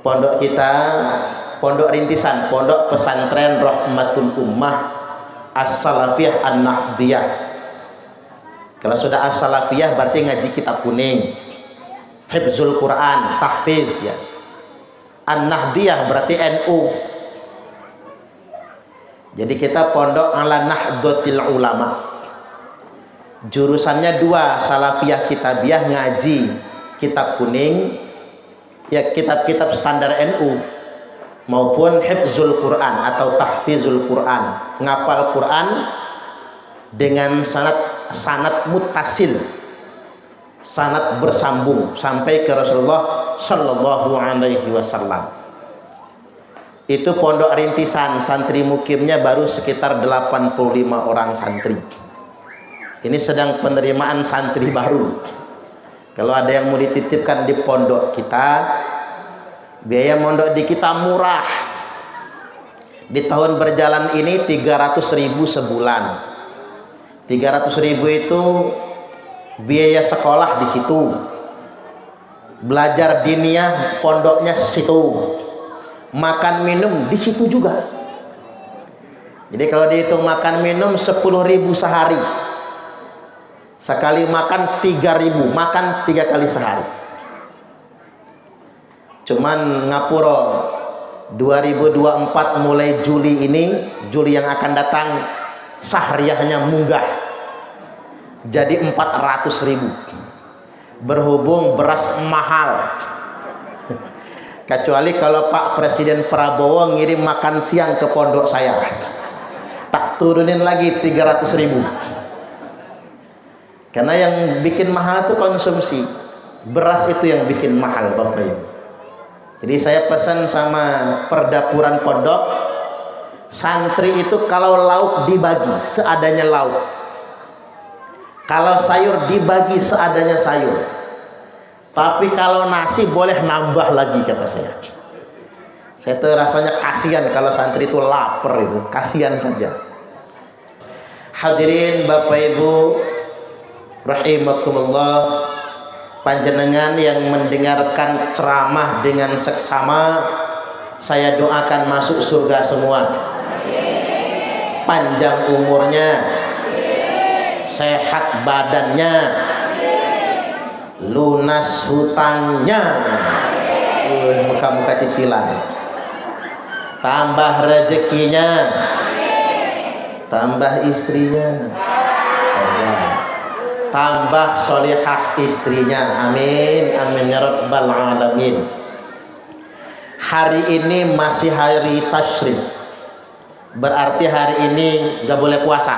pondok kita, pondok rintisan, pondok pesantren Rahmatul Ummah As-Salafiyah An-Nahdiyah. Kalau sudah As-Salafiyah berarti ngaji kitab kuning, hifzul Quran, tahfiz ya. An-Nahdiyah berarti NU. Jadi kita pondok ala Nahdlatul Ulama. Jurusannya dua, Salafiyah Kitabiyah, ngaji kitab kuning ya, kitab-kitab standar NU, maupun hifzul Quran atau tahfizul Quran, ngapal Quran dengan sanad muttasil, sanad bersambung sampai ke Rasulullah Shallallahu Alaihi Wasallam. Itu pondok rintisan, santri mukimnya baru sekitar 85 orang santri. Ini sedang penerimaan santri baru. Kalau ada yang mau dititipkan di pondok kita, biaya mondok di kita murah. Di tahun berjalan ini 300.000 sebulan. 300.000 itu biaya sekolah di situ. Belajar diniyah pondoknya situ. Makan minum di situ juga. Jadi kalau dihitung makan minum 10.000 sehari. Sekali makan 3.000, makan 3 kali sehari. Cuman ngapura 2024 mulai Juli ini, Juli yang akan datang, sahriyahnya munggah jadi 400.000. Berhubung beras mahal. Kecuali kalau Pak Presiden Prabowo ngirim makan siang ke pondok saya, tak turunin lagi 300.000. Karena yang bikin mahal itu konsumsi. Beras itu yang bikin mahal, Bapak Ibu. Jadi saya pesan sama perdapuran pondok, santri itu kalau lauk dibagi seadanya lauk, kalau sayur dibagi seadanya sayur. Tapi kalau nasi boleh nambah lagi, kata saya. Saya tuh rasanya kasihan kalau santri itu lapar, itu kasihan saja. Hadirin Bapak Ibu rahimakumullah, panjenengan yang mendengarkan ceramah dengan seksama, saya doakan masuk surga semua. Panjang umurnya, sehat badannya, lunas hutangnya, muka-muka cicilan, tambah rezekinya, tambah istrinya, tambah solihah istrinya, amin amin ya rabbal alamin. Hari ini masih hari tasyrik, berarti hari ini gak boleh puasa.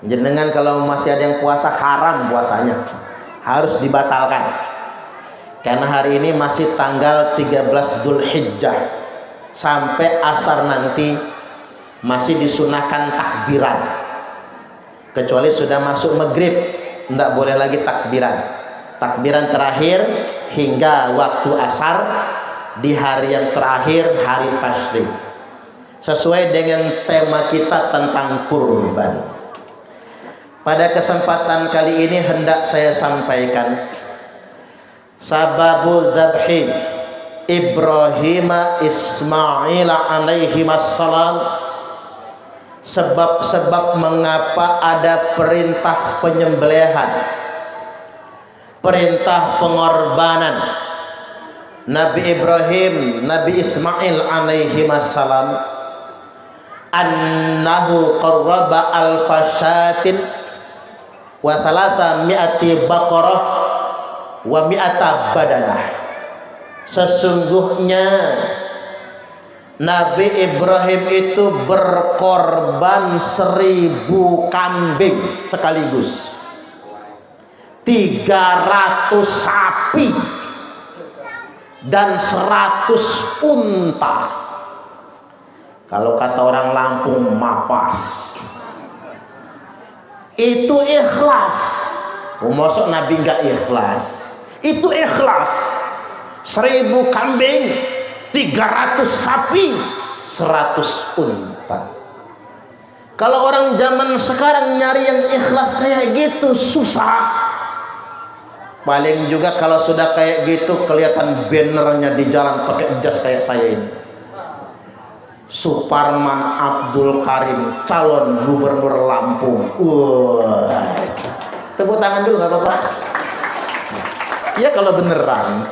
Jenengan kalau masih ada yang puasa, haram puasanya, harus dibatalkan. Karena hari ini masih tanggal 13 Dzulhijjah, sampai asar nanti masih disunahkan takbiran. Kecuali sudah masuk maghrib, tidak boleh lagi takbiran. Takbiran terakhir hingga waktu asar di hari yang terakhir, hari tasyrik, sesuai dengan tema kita tentang kurban. Pada kesempatan kali ini hendak saya sampaikan sababul dzabhi Ibrahim Ismail alaihi wassalam, sebab-sebab mengapa ada perintah penyembelihan, perintah pengorbanan Nabi Ibrahim, Nabi Ismail alaihi wassalam, annahu qarraba al-fashatin wa thalatha mi'ati baqarah wa mi'ata badanah. Sesungguhnya Nabi Ibrahim itu berkorban 1000 kambing sekaligus, 300 sapi dan 100 unta. Kalau kata orang Lampung, mapas. Itu ikhlas. Maksud Nabi enggak ikhlas? Itu ikhlas. 1000 kambing, 300 sapi, 100 unta. Kalau orang zaman sekarang nyari yang ikhlas kayak gitu susah. Paling juga kalau sudah kayak gitu kelihatan bannernya di jalan pakai jas kayak saya ini. Suparman Abdul Karim, calon gubernur Lampung. Wah, tepuk tangan dulu nggak apa-apa? Ya kalau beneran.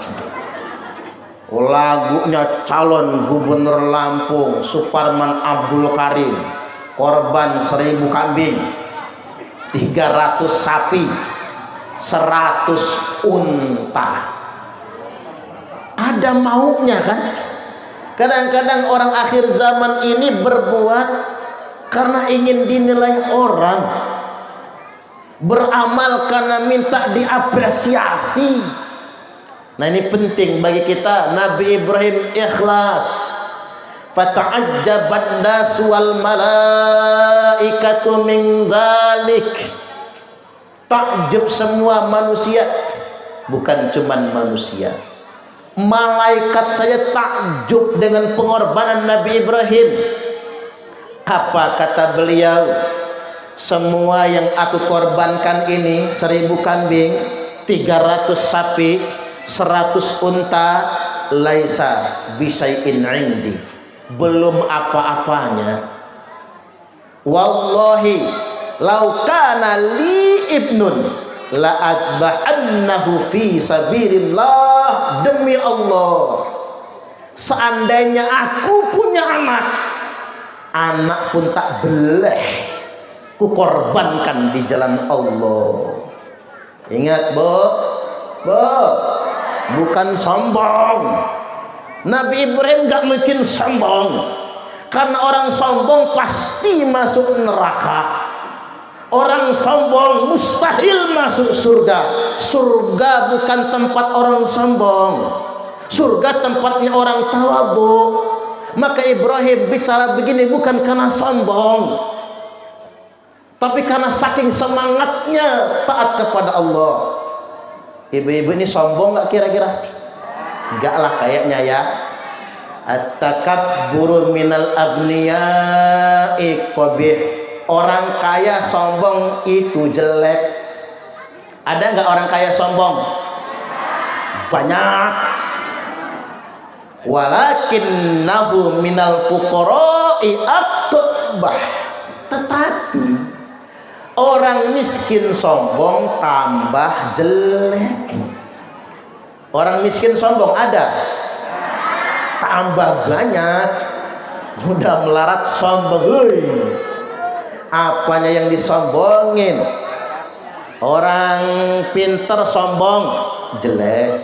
Lagunya calon gubernur Lampung, Suparman Abdul Karim, korban 1000 kambing, 300 sapi, 100 unta. Ada maunya kan? Kadang-kadang orang akhir zaman ini berbuat karena ingin dinilai orang, beramal karena minta diapresiasi. Nah ini penting bagi kita. Nabi Ibrahim ikhlas. Fata'ajjaban nasu wal malaikatu min dzalik. Takjub semua manusia, bukan cuman manusia, malaikat saja takjub dengan pengorbanan Nabi Ibrahim. Apa kata beliau? Semua yang aku korbankan ini, 1000 kambing, 300 sapi, 100 unta, laisa bisyai'in indi, belum apa-apanya. Wallahi lau kana li ibnun la adbahannahu fi sabilillah, demi Allah, seandainya aku punya anak pun tak boleh ku korbankan di jalan Allah. Ingat, Bu, bukan sombong. Nabi Ibrahim gak mungkin sombong, karena orang sombong pasti masuk neraka. Orang sombong mustahil masuk surga. Surga bukan tempat orang sombong, surga tempatnya orang tawadhu. Maka Ibrahim bicara begini bukan karena sombong, tapi karena saking semangatnya taat kepada Allah. Ibu-ibu ini sombong gak kira-kira? Enggak lah kayaknya ya. At-takabburu minal agniya'i qabih. Orang kaya sombong itu jelek. Ada nggak orang kaya sombong? Banyak. Walakinnahu minal fuqara'i akbah. Tetapi orang miskin sombong tambah jelek. Orang miskin sombong ada? Tambah banyak. Udah melarat sombong. Apanya yang disombongin? Orang pinter sombong, jelek.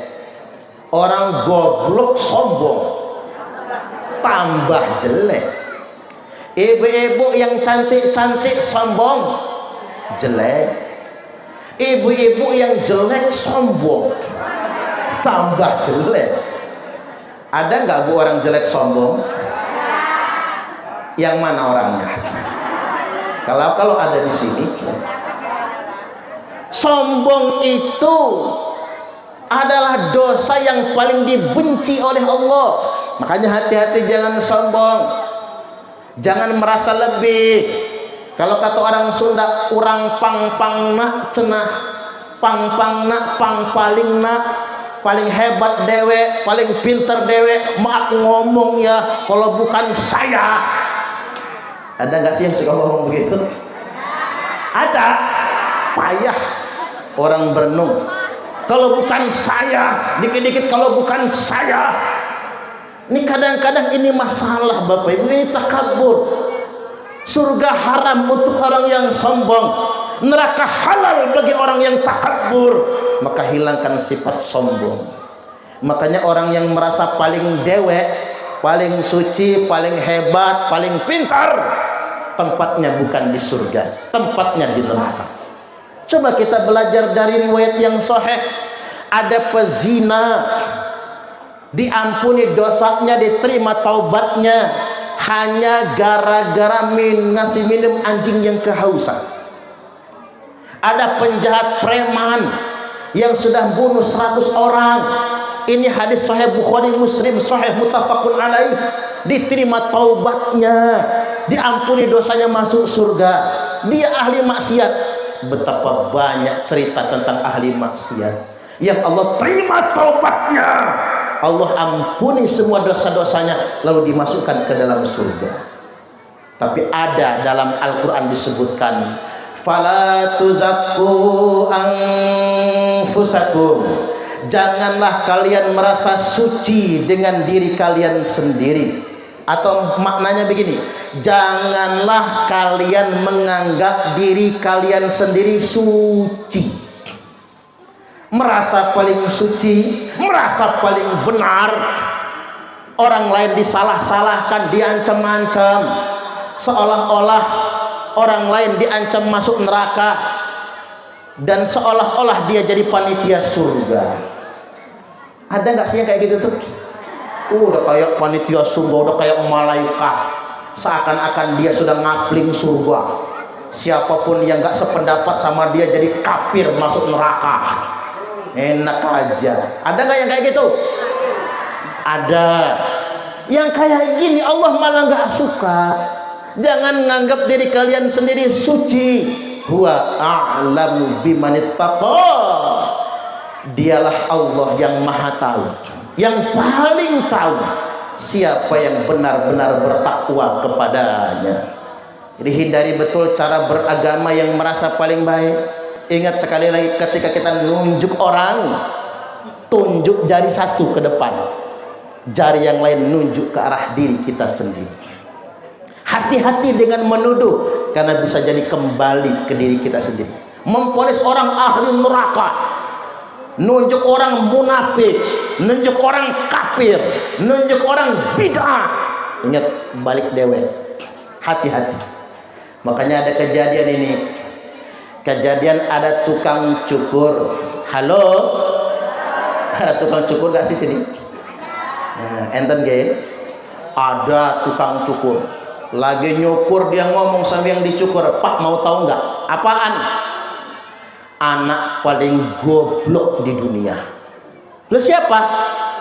Orang goblok sombong, tambah jelek. Ibu-ibu yang cantik-cantik sombong, jelek. Ibu-ibu yang jelek sombong, tambah jelek. Ada nggak Bu orang jelek sombong? Yang mana orangnya? Kalau ada di sini. Sombong itu adalah dosa yang paling dibenci oleh Allah. Makanya hati-hati, jangan sombong, jangan merasa lebih. Kalau kata orang Sunda, urang pang nak cenah, pang nak pang paling hebat dewe, paling pinter dewe. Maaf ngomong ya, kalau bukan saya. Ada nggak sih yang suka ngomong begitu? Ada. Payah orang berenung. Kalau bukan saya, dikit-dikit kalau bukan saya. Ini kadang-kadang ini masalah Bapak Ibu, ini takabur. Surga haram untuk orang yang sombong, neraka halal bagi orang yang takabur. Maka hilangkan sifat sombong. Makanya orang yang merasa paling dewek, paling suci, paling hebat, paling pintar, tempatnya bukan di surga, tempatnya di neraka. Coba kita belajar dari riwayat yang sahih. Ada pezina diampuni dosanya, diterima taubatnya hanya gara-gara ngasih minum anjing yang kehausan. Ada penjahat preman yang sudah bunuh 100 orang. Ini hadis sahih Bukhari Muslim, sahih muttafaqun alaih. Diterima taubatnya, diampuni dosanya, masuk surga. Dia ahli maksiat. Betapa banyak cerita tentang ahli maksiat. yang Allah terima taubatnya, Allah ampuni semua dosa-dosanya, lalu dimasukkan ke dalam surga. Tapi ada dalam Al-Quran disebutkan, fala tuzakku anfusakum, janganlah kalian merasa suci dengan diri kalian sendiri. Atau maknanya begini, janganlah kalian menganggap diri kalian sendiri suci, merasa paling suci, merasa paling benar. Orang lain disalah-salahkan, diancam-ancam, seolah-olah orang lain diancam masuk neraka, dan seolah-olah dia jadi panitia surga. Ada nggak sih yang kayak gitu tuh? Udah kayak panitia surga, udah kayak malaikat, seakan-akan dia sudah ngapling surga. Siapapun yang nggak sependapat sama dia jadi kafir, masuk neraka. Enak aja. Ada nggak yang kayak gitu? Ada. Yang kayak gini Allah malah nggak suka. Jangan nganggap diri kalian sendiri suci. Huwa a'lamu bimanittaqa. Dialah Allah yang maha tahu, yang paling tahu siapa yang benar-benar bertakwa kepadanya. Jadi hindari betul cara beragama yang merasa paling baik. Ingat sekali lagi, ketika kita nunjuk orang, tunjuk jari satu ke depan, jari yang lain nunjuk ke arah diri kita sendiri. Hati-hati dengan menuduh, karena bisa jadi kembali ke diri kita sendiri. Memponis orang ahli neraka, nunjuk orang munafik, nunjuk orang kafir, nunjuk orang bid'ah. Ingat, balik dewe. Hati-hati. Makanya ada kejadian ini. Kejadian ada tukang cukur. Halo? Ada tukang cukur gak sih sini? Nah, enten gak? Ada tukang cukur. Lagi nyukur dia ngomong sama yang dicukur, Pak mau tahu nggak? Apaan? Anak paling goblok di dunia. Lu siapa?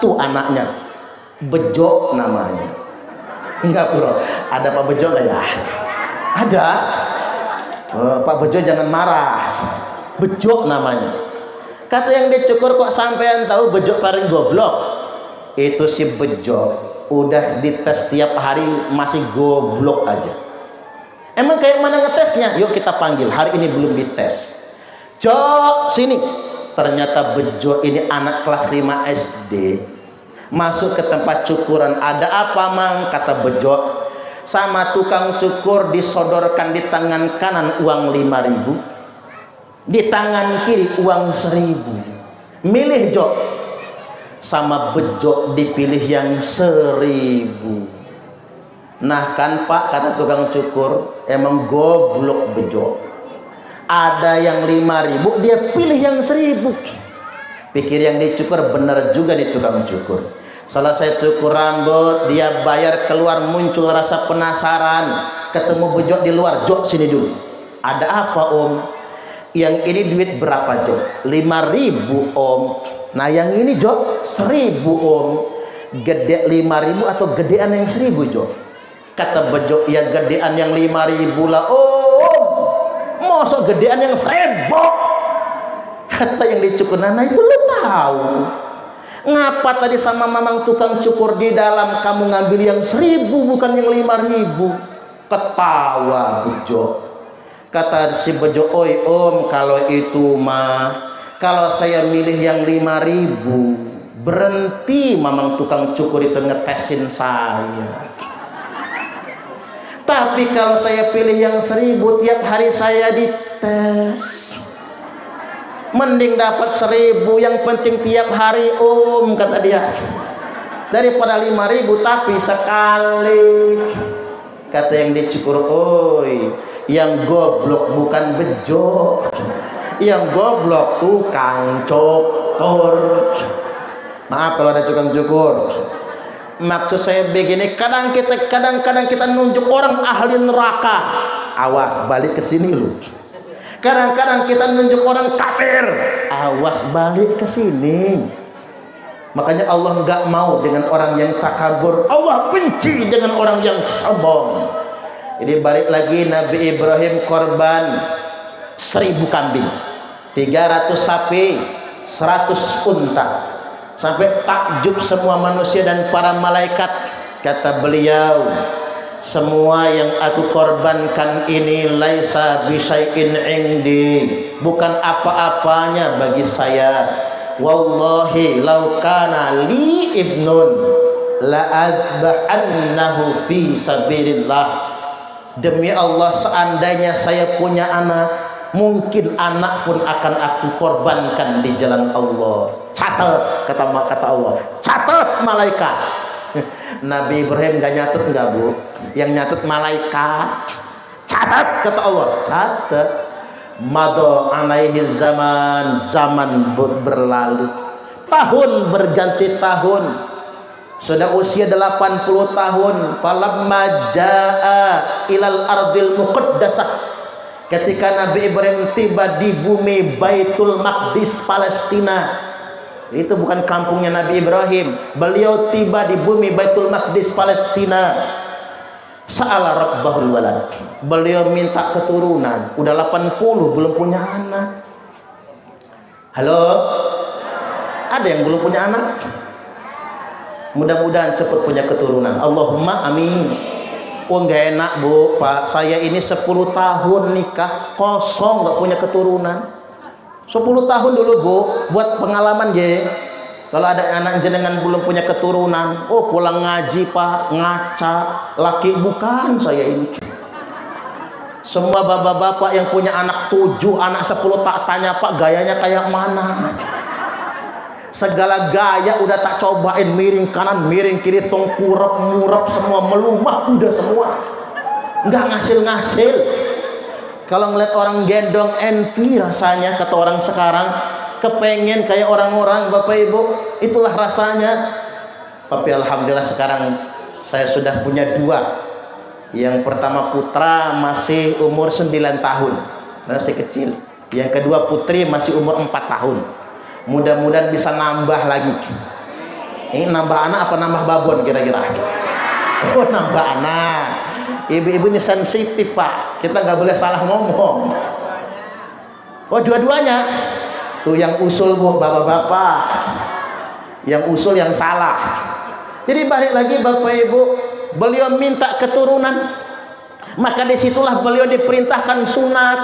Tuh anaknya, Bejo namanya. Enggak bro, ada Pak Bejo nggak ya? Ada. Pak Bejo jangan marah. Bejo namanya. Kata yang dicukur, kok sampean tahu Bejo paling goblok? Itu si Bejo udah dites tiap hari masih goblok aja. Emang kayak mana ngetesnya? Yuk kita panggil. Hari ini belum dites. Jo, sini. Ternyata Bejo ini anak kelas 5 SD. Masuk ke tempat cukuran. Ada apa mang? Kata Bejo. Sama tukang cukur disodorkan di tangan kanan uang 5.000, di tangan kiri uang 1.000. Milih Jo. Sama Bejo dipilih yang 1.000. Nah kan Pak, kata tukang cukur, emang goblok Bejo. Ada yang 5.000, dia pilih yang 1.000. Pikir yang dicukur bener juga di tukang cukur. Selesai cukur rambut, dia bayar, keluar muncul rasa penasaran. Ketemu Bejo di luar, Jo sini dulu. Ada apa om? Yang ini duit berapa Jo? 5.000 om. Nah yang ini Jo 1.000 om. Gede 5.000 atau gedean yang 1.000 Jo? Kata Bejo, ya gedean yang 5.000 lah om. Masa gedean yang 1.000? Kata yang dicukur, nah itu lu tahu. Ngapa tadi sama mamang tukang cukur di dalam kamu ngambil yang 1.000 bukan yang 5.000? Ketawa Bejo. Kata si Bejo, oi om, kalau itu mah, kalau saya milih yang 5.000, berhenti mamang tukang cukur itu ngetesin saya. Tapi kalau saya pilih yang 1.000, tiap hari saya dites. Mending dapat 1.000, yang penting tiap hari om, kata dia. Daripada 5.000 tapi sekali. Kata yang dicukur, oi, yang goblok bukan Bejo, yang goblok tukang cukur. Maaf kalau ada tukang cukur. Maksud saya begini, kadang-kadang kita nunjuk orang ahli neraka. Awas, balik ke sini lu. Kadang-kadang kita nunjuk orang kafir. Awas, balik ke sini. Makanya Allah nggak mau dengan orang yang takabur. Allah benci dengan orang yang sombong. Jadi balik lagi, Nabi Ibrahim korban 1.000 kambing, 300 sapi, 100 unta. Sampai takjub semua manusia dan para malaikat. Kata beliau, semua yang aku korbankan ini laisa bisyai'in indi, bukan apa-apanya bagi saya. Wallahi law kana li ibnun la adbahannahu fi sabilillah. Demi Allah, seandainya saya punya anak, mungkin anak pun akan aku korbankan di jalan Allah. Catat, kata Allah, catat malaikat. Nabi Ibrahim gak nyatet nggak bu? Yang nyatet malaikat. Catat, kata Allah, catat. Mado alaihi zaman, zaman berlalu, tahun berganti tahun. Sudah usia 80 tahun. Falamma jaa ilal ardil muqaddasah, ketika Nabi Ibrahim tiba di bumi Baitul Maqdis Palestina. Itu bukan kampungnya Nabi Ibrahim. Beliau tiba di bumi Baitul Maqdis Palestina. Sa'ala rabbahul walad, beliau minta keturunan. Udah 80 belum punya anak. Halo, ada yang belum punya anak? Mudah-mudahan cepat punya keturunan. Allahumma amin. Oh nggak enak bu, pak, saya ini 10 tahun nikah kosong, nggak punya keturunan. 10 tahun dulu bu, buat pengalaman ya. Kalau ada anak jenengan belum punya keturunan, oh pulang ngaji pak, ngaca, laki bukan saya ini. Semua bapak-bapak yang punya anak 7, anak 10 tak tanya pak gayanya kayak mana. Segala gaya udah tak cobain, miring kanan, miring kiri, tengkurap, murap, semua melumak udah semua. Nggak ngasil-ngasil. Kalau ngeliat orang gendong envy rasanya, kata orang sekarang. Kepengen kayak orang-orang, bapak ibu, itulah rasanya. Tapi alhamdulillah sekarang saya sudah punya 2. Yang pertama putra masih umur 9 tahun, masih kecil. Yang kedua putri masih umur 4 tahun. Mudah-mudahan bisa nambah lagi. Ini nambah anak apa nambah babon kira-kira? Oh nambah anak. Ibu-ibu ini sensitif pak, kita nggak boleh salah ngomong. Oh dua-duanya. Tuh yang usul bu, bapak-bapak. Yang usul yang salah. Jadi balik lagi bapak ibu, beliau minta keturunan. Maka disitulah beliau diperintahkan sunat.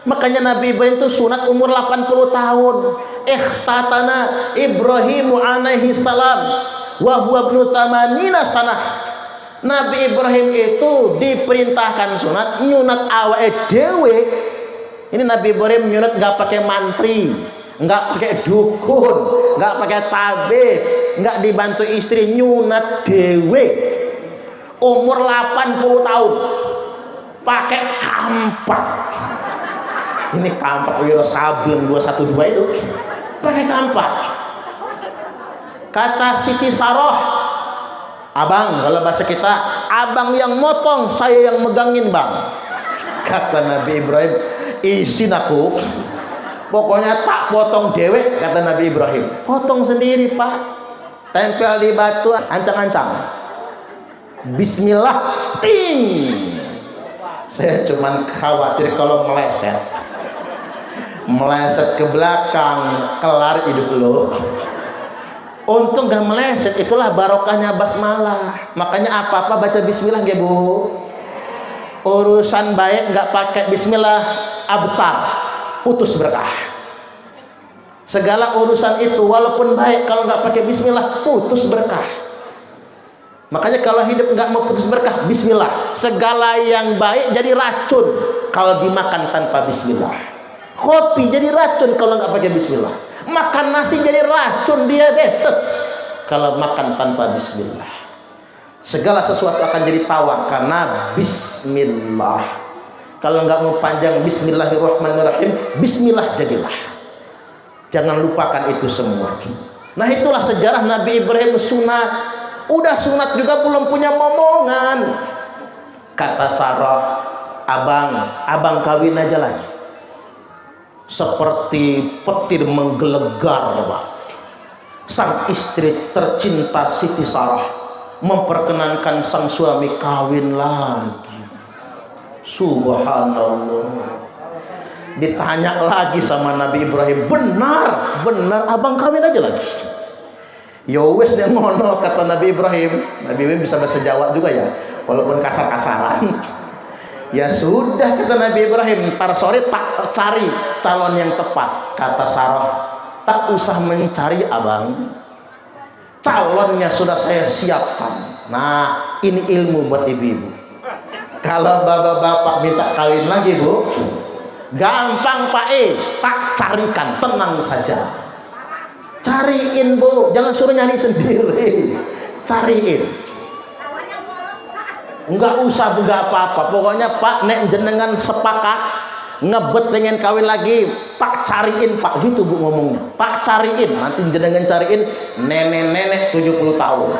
Makanya Nabi Ibrahim itu sunat umur 80 tahun. Ikhtatana Ibrahim alaihi salam wa huwa ibnu 80 sanah. Nabi Ibrahim itu diperintahkan sunat, nyunat awake dhewe. Ini Nabi Ibrahim nyunat nggak pakai mantri, nggak pakai dukun, nggak pakai tabib, nggak dibantu istri, nyunat dhewe. Umur 80 tahun. Pakai kampak. Ini kampak Wiro Sableng 212 itu pakai kampak. Kata Siti Saroh, abang, kalau bahasa kita, abang yang motong, saya yang megangin bang. Kata Nabi Ibrahim, izin aku, pokoknya tak potong dewek. Kata Nabi Ibrahim, potong sendiri pak, tempel di batu, ancang-ancang, bismillah, ting. Saya cuman khawatir kalau meleset ke belakang, kelar hidup lo. Untung gak meleset, itulah barokahnya basmalah. Makanya apa-apa baca bismillah ya bu. Urusan baik nggak pakai bismillah, abtar, putus berkah. Segala urusan itu walaupun baik, kalau nggak pakai bismillah, putus berkah. Makanya kalau hidup nggak mau putus berkah, bismillah. Segala yang baik jadi racun kalau dimakan tanpa bismillah. Kopi jadi racun kalau nggak pakai bismillah. Makan nasi jadi racun, diabetes kalau makan tanpa bismillah. Segala sesuatu akan jadi tawar karena bismillah. Kalau nggak mau panjang, bismillahirrahmanirrahim, bismillah jadilah. Jangan lupakan itu semua. Nah itulah sejarah Nabi Ibrahim sunat. Udah sunat juga belum punya momongan. Kata Sarah, abang kawin aja lagi. Seperti petir menggelegar Pak. Sang istri tercinta Siti Sarah memperkenankan sang suami kawin lagi. Subhanallah. Ditanya lagi sama Nabi Ibrahim, benar abang kawin aja lagi. Ya wes dia ngono, kata Nabi Ibrahim. Nabi Ibrahim bisa bahasa Jawa juga ya, walaupun kasar-kasaran. Ya sudah, kata Nabi Ibrahim, ntar sore tak cari calon yang tepat. Kata Sarah, tak usah mencari abang, calonnya sudah saya siapkan. Nah, ini ilmu buat ibu-ibu. Kalau bapak-bapak minta kawin lagi, Bu, gampang Pak tak carikan, tenang saja. Cariin, Bu, jangan suruh nyari sendiri. Cariin. Enggak usah, enggak apa-apa. Pokoknya Pak, nek jenengan sepakat ngebet pengen kawin lagi, tak cariin Pak, gitu Bu ngomongnya. Tak cariin, nanti jenengan cariin nenek-nenek 70 tahun.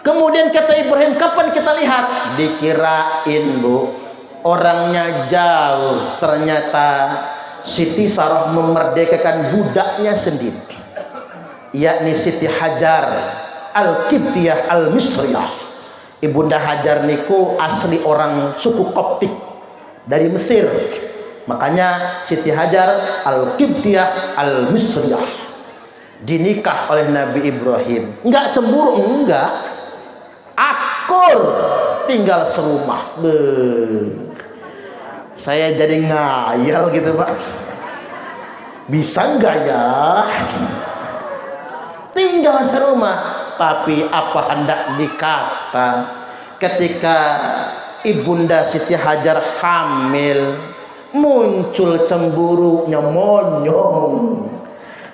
Kemudian kata Ibrahim, kapan kita lihat? Dikirain, Bu, orangnya jauh. Ternyata Siti Sarah memerdekakan budaknya sendiri, yakni Siti Hajar Al-Qibtiyah Al-Misriyah. Ibunda Hajar niku asli orang suku Koptik dari Mesir. Makanya Siti Hajar Al-Qibtiyah Al-Misriyah dinikah oleh Nabi Ibrahim. Enggak cemburu, enggak. Akur, tinggal serumah. Saya jadi ngayal gitu, Pak. Bisa enggak ya? Tinggal serumah. Tapi apa hendak dikata, ketika Ibunda Siti Hajar hamil, muncul cemburunya monyong.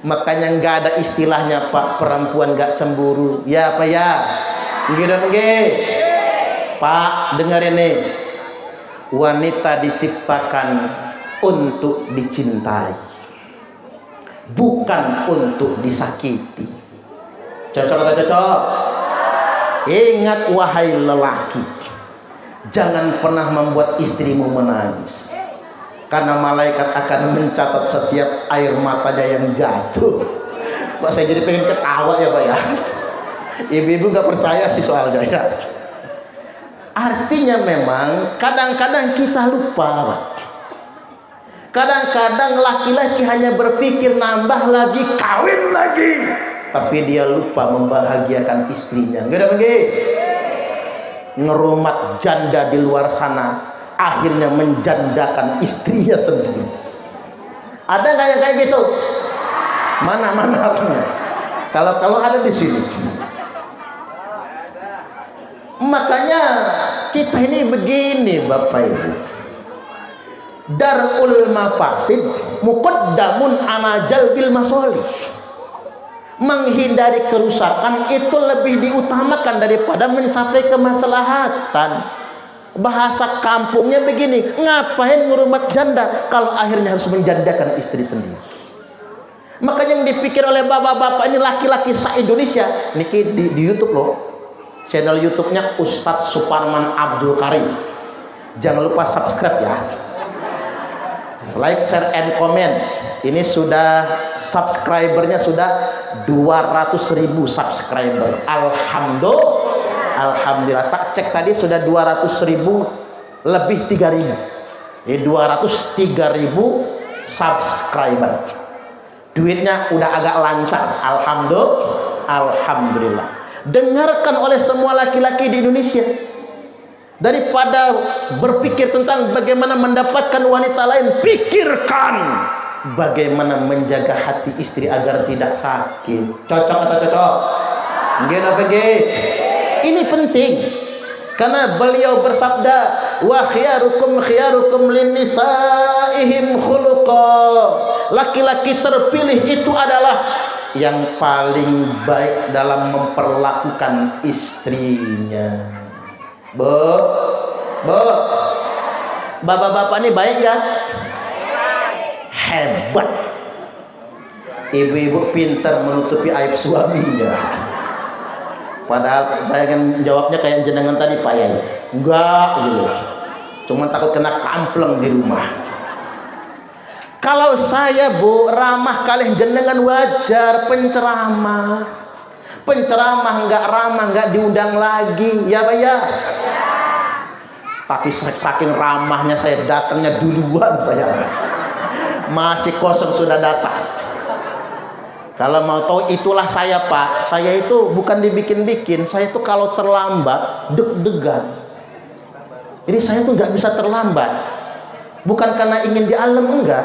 Makanya nggak ada istilahnya Pak, perempuan nggak cemburu. Ya apa ya? Nggih. Pak, dengar ini. Wanita diciptakan untuk dicintai, bukan untuk disakiti. Cocok atau cocok? Ingat wahai lelaki, jangan pernah membuat istrimu menangis, karena malaikat akan mencatat setiap air matanya yang jatuh. Kok saya jadi pengen ketawa ya Pak ya? Ibu-ibu gak percaya sih soalnya ya. Artinya memang kadang-kadang kita lupa, Pak. Kadang-kadang laki-laki hanya berpikir nambah lagi, kawin lagi, tapi dia lupa membahagiakan istrinya. Gak ngerumat janda di luar sana, akhirnya menjandakan istrinya sendiri. Ada nggak yang kayak gitu? Mana orangnya? Kalau ada di sini. Makanya kita ini begini Bapak Ibu, darul mafasid muqaddamun ala jalbil masolih. Menghindari kerusakan itu lebih diutamakan daripada mencapai kemaslahatan. Bahasa kampungnya begini, ngapain ngurumat janda kalau akhirnya harus menjandakan istri sendiri. Makanya yang dipikir oleh bapak-bapak ini laki-laki se-Indonesia niki di YouTube loh, channel YouTube-nya Ustadz Suparman Abdul Karim. Jangan lupa subscribe ya, like, share, and comment. Ini sudah subscribernya sudah 200.000 subscriber. Alhamdulillah. Tak cek tadi sudah 200.000 lebih 3.000. Jadi 203.000 subscriber. Duitnya udah agak lancar. Alhamdulillah. Dengarkan oleh semua laki-laki di Indonesia. Daripada berpikir tentang bagaimana mendapatkan wanita lain, pikirkan bagaimana menjaga hati istri agar tidak sakit. Cocok atau cocok? Nggih. Ini penting karena beliau bersabda, wa khiyarukum linnisaihim khuluqa. Laki-laki terpilih itu adalah yang paling baik dalam memperlakukan istrinya. Bapak-bapak ini baik gak? Hebat. Ibu-ibu pintar menutupi aib suaminya. Padahal saya kan jawabnya kayak jenengan tadi Pak ya. Enggak gitu. Cuma takut kena kampleng di rumah. Kalau saya Bu ramah kali jenengan wajar, penceramah enggak ramah enggak diundang lagi ya Pak ya. Tapi saking ramahnya saya datangnya duluan saya. Masih kosong sudah datang. Kalau mau tahu itulah saya Pak. Saya itu bukan dibikin-bikin. Saya itu kalau terlambat deg-degan. Jadi saya tuh nggak bisa terlambat. Bukan karena ingin di alam, enggak.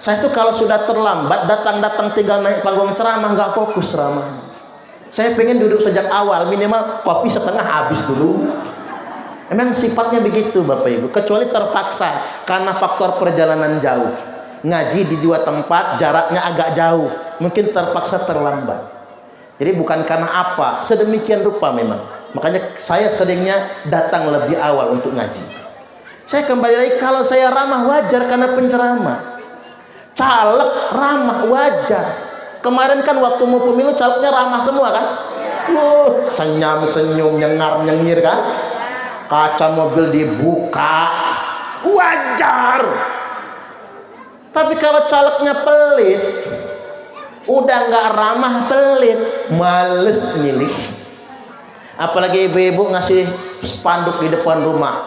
Saya tuh kalau sudah terlambat datang-datang tinggal naik panggung ceramah nggak fokus ceramah. Saya pengen duduk sejak awal, minimal kopi setengah habis dulu. Emang sifatnya begitu Bapak Ibu, kecuali terpaksa karena faktor perjalanan jauh. Ngaji di dua tempat, jaraknya agak jauh, mungkin terpaksa terlambat. Jadi bukan karena apa, sedemikian rupa memang. Makanya saya seringnya datang lebih awal untuk ngaji. Saya kembali lagi, kalau saya ramah wajar karena penceramah. Caleg ramah wajar. Kemarin kan waktu mau pemilu calegnya ramah semua kan? Senyum-senyum, nyengar-nyengir kan? Kaca mobil dibuka, wajar. Tapi kalau calegnya pelit, udah nggak ramah, pelit, males milih. Apalagi ibu-ibu ngasih spanduk di depan rumah,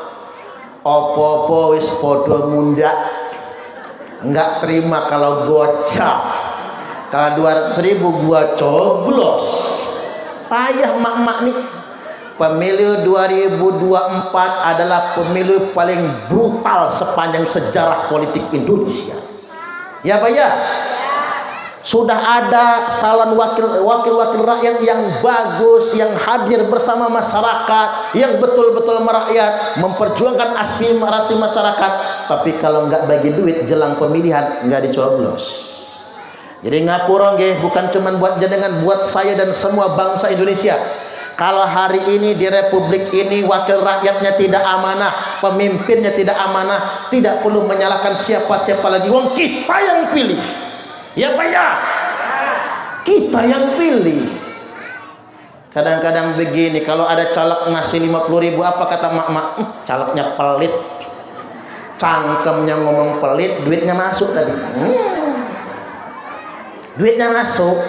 opo-opo wis podo munda, nggak terima kalau gocap. Kalau 200.000 gua coblos. Payah mak-mak nih. Pemilu 2024 adalah pemilu paling brutal sepanjang sejarah politik Indonesia. Ya Pak ya? Sudah ada calon wakil-wakil rakyat yang bagus, yang hadir bersama masyarakat, yang betul-betul merakyat, memperjuangkan aspirasi masyarakat. Tapi kalau nggak bagi duit jelang pemilihan, nggak dicoblos. Jadi ngapura nggih, bukan cuma buat jenengan, buat saya dan semua bangsa Indonesia. Kalau hari ini di republik ini wakil rakyatnya tidak amanah, pemimpinnya tidak amanah, tidak perlu menyalahkan siapa-siapa lagi. Wong kita yang pilih. Ya Pak ya? Kita yang pilih. Kadang-kadang begini, kalau ada caleg ngasih 50.000, apa kata mak-mak? Calegnya pelit. Cangkemnya ngomong pelit, duitnya masuk tadi. Duitnya masuk.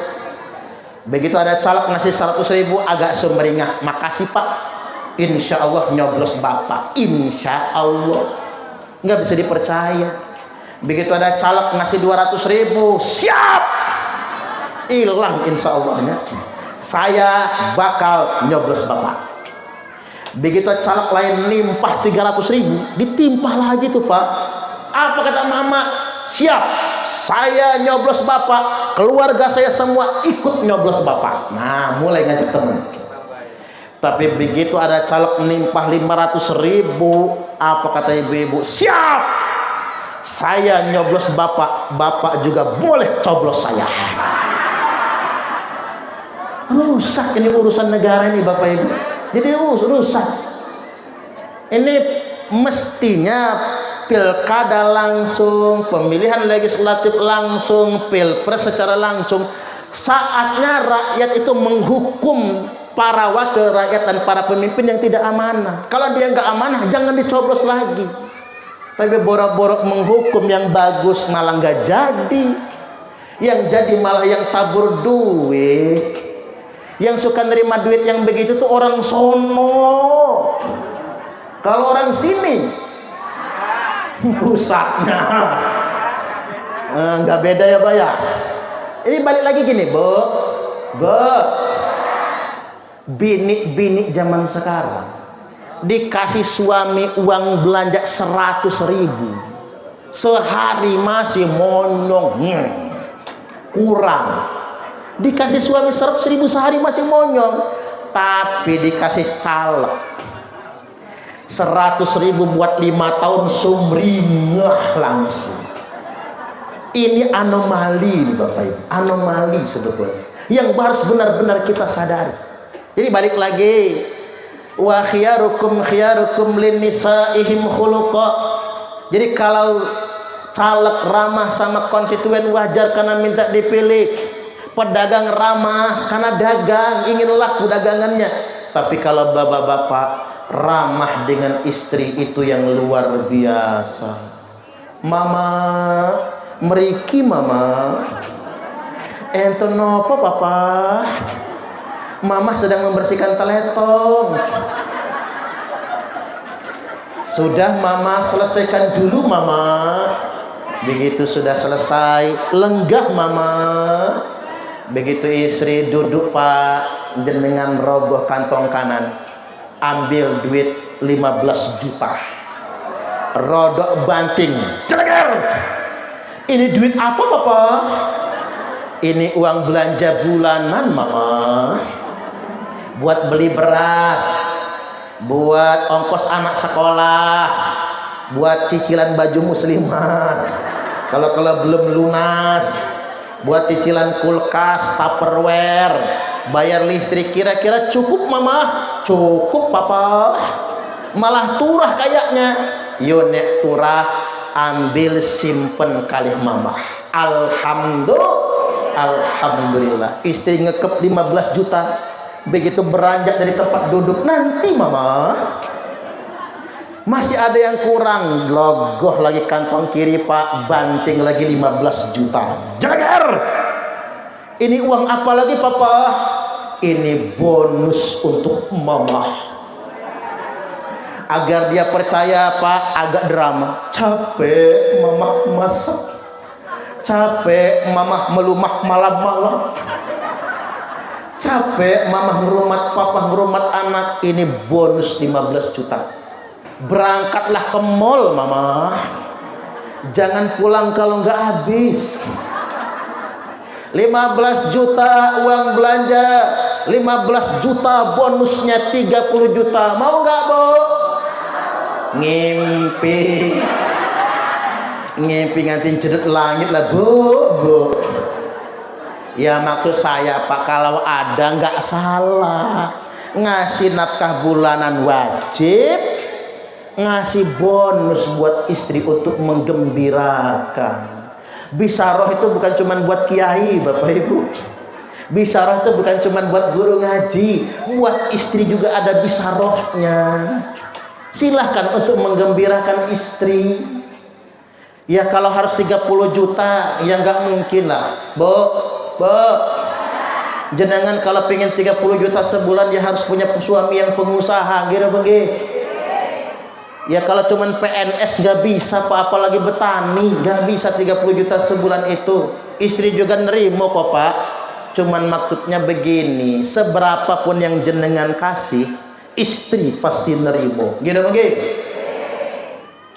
Begitu ada caleg ngasih 100.000 agak sumringah, makasih Pak, insya Allah nyoblos Bapak, insya Allah. Nggak bisa dipercaya. Begitu ada caleg ngasih 200.000, siap, hilang insya Allahnya, saya bakal nyoblos Bapak. Begitu caleg lain nimpah 300.000, ditimpah lagi tuh Pak. Apa kata mama? Siap, saya nyoblos Bapak, keluarga saya semua ikut nyoblos Bapak. Nah, mulai ngajak teman. Tapi begitu ada caleg nimpah 500.000, apa kata ibu-ibu? Siap, saya nyoblos Bapak, Bapak juga boleh coblos saya. Rusak ini urusan negara ini Bapak Ibu. Jadi rusak. Ini mestinya pilkada langsung, pemilihan legislatif langsung, pilpres secara langsung. Saatnya rakyat itu menghukum para wakil rakyat dan para pemimpin yang tidak amanah. Kalau dia nggak amanah, jangan dicoblos lagi. Tapi borok-borok menghukum yang bagus malah nggak jadi. Yang jadi malah yang tabur duit. Yang suka nerima duit yang begitu tuh orang sono. Kalau orang sini rusaknya nggak beda ya Pak ya. Ini balik lagi gini Bu, bini zaman sekarang dikasih suami uang belanja 100.000 sehari masih monyong, kurang. Dikasih suami 100.000 sehari masih monyong, tapi dikasih caleg 100.000 buat 5 tahun sumringah langsung. Ini anomali Bapak Ibu, anomali sebetulnya yang harus benar-benar kita sadari. Jadi balik lagi, wa khiyarukum khiyarukum linnisaihim khuluqa. Jadi kalau caleg ramah sama konstituen wajar karena minta dipilih. Pedagang ramah karena dagang, ingin laku dagangannya. Tapi kalau bapak-bapak ramah dengan istri itu yang luar biasa. Mama, meriki mama. Ento nopo papa? Mama sedang membersihkan teletong. Sudah mama, selesaikan dulu mama. Begitu sudah selesai, lenggah mama. Begitu istri duduk, pak, jenengan rogoh kantong kanan, ambil duit 15 juta, rodok banting, celeger. Ini duit apa papa? Ini uang belanja bulanan mama, buat beli beras, buat ongkos anak sekolah, buat cicilan baju muslimat, kalau belum lunas, buat cicilan kulkas, tupperware, bayar listrik. Kira-kira cukup mama? Cukup papa. Malah turah kayaknya. Yo nek turah, ambil simpen kali mama. Alhamdulillah. Istri ngekep 15 juta. Begitu beranjak dari tempat duduk, nanti mama masih ada yang kurang, logoh lagi kantong kiri pak, banting lagi 15 juta. Jagar. Ini uang apa lagi papa? Ini bonus untuk mama, agar dia percaya pak. Agak drama, capek mama masak, capek mama melumah malam-malam, capek mama ngerumat papa ngerumat anak. Ini bonus 15 juta. Berangkatlah ke mall mama, jangan pulang kalau nggak habis. 15 juta uang belanja, 15 juta bonusnya 30 juta. Mau nggak bu? Ngimpi ngantin cedut langit lah bu. Ya maksud saya pak, kalau ada nggak salah, ngasih nafkah bulanan wajib, ngasih bonus buat istri untuk menggembirakan. Bisaroh itu bukan cuma buat kiai bapak ibu, bisaroh itu bukan cuma buat guru ngaji, buat istri juga ada bisarohnya. Silahkan untuk menggembirakan istri. Ya kalau harus 30 juta ya nggak mungkin lah bu. Jenengan kalau pengen 30 juta sebulan ya harus punya suami yang pengusaha gitu begitu. Ya kalau cuman PNS gak bisa pak, apalagi betani gak bisa 30 juta sebulan itu. Istri juga nerimo kok pak, cuman maksudnya begini, seberapapun yang jenengan kasih, istri pasti nerimo gitu begitu.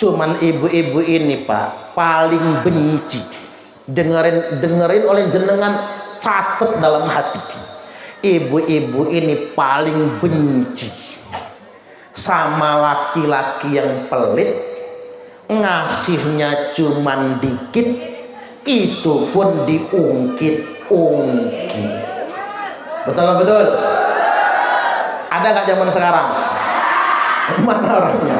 Cuman ibu-ibu ini pak paling benci, dengerin oleh jenengan, catat dalam hati, ibu-ibu ini paling benci sama laki-laki yang pelit, ngasihnya cuman dikit, itu pun diungkit-ungkit. Betul? Ada nggak zaman sekarang? Mana orangnya?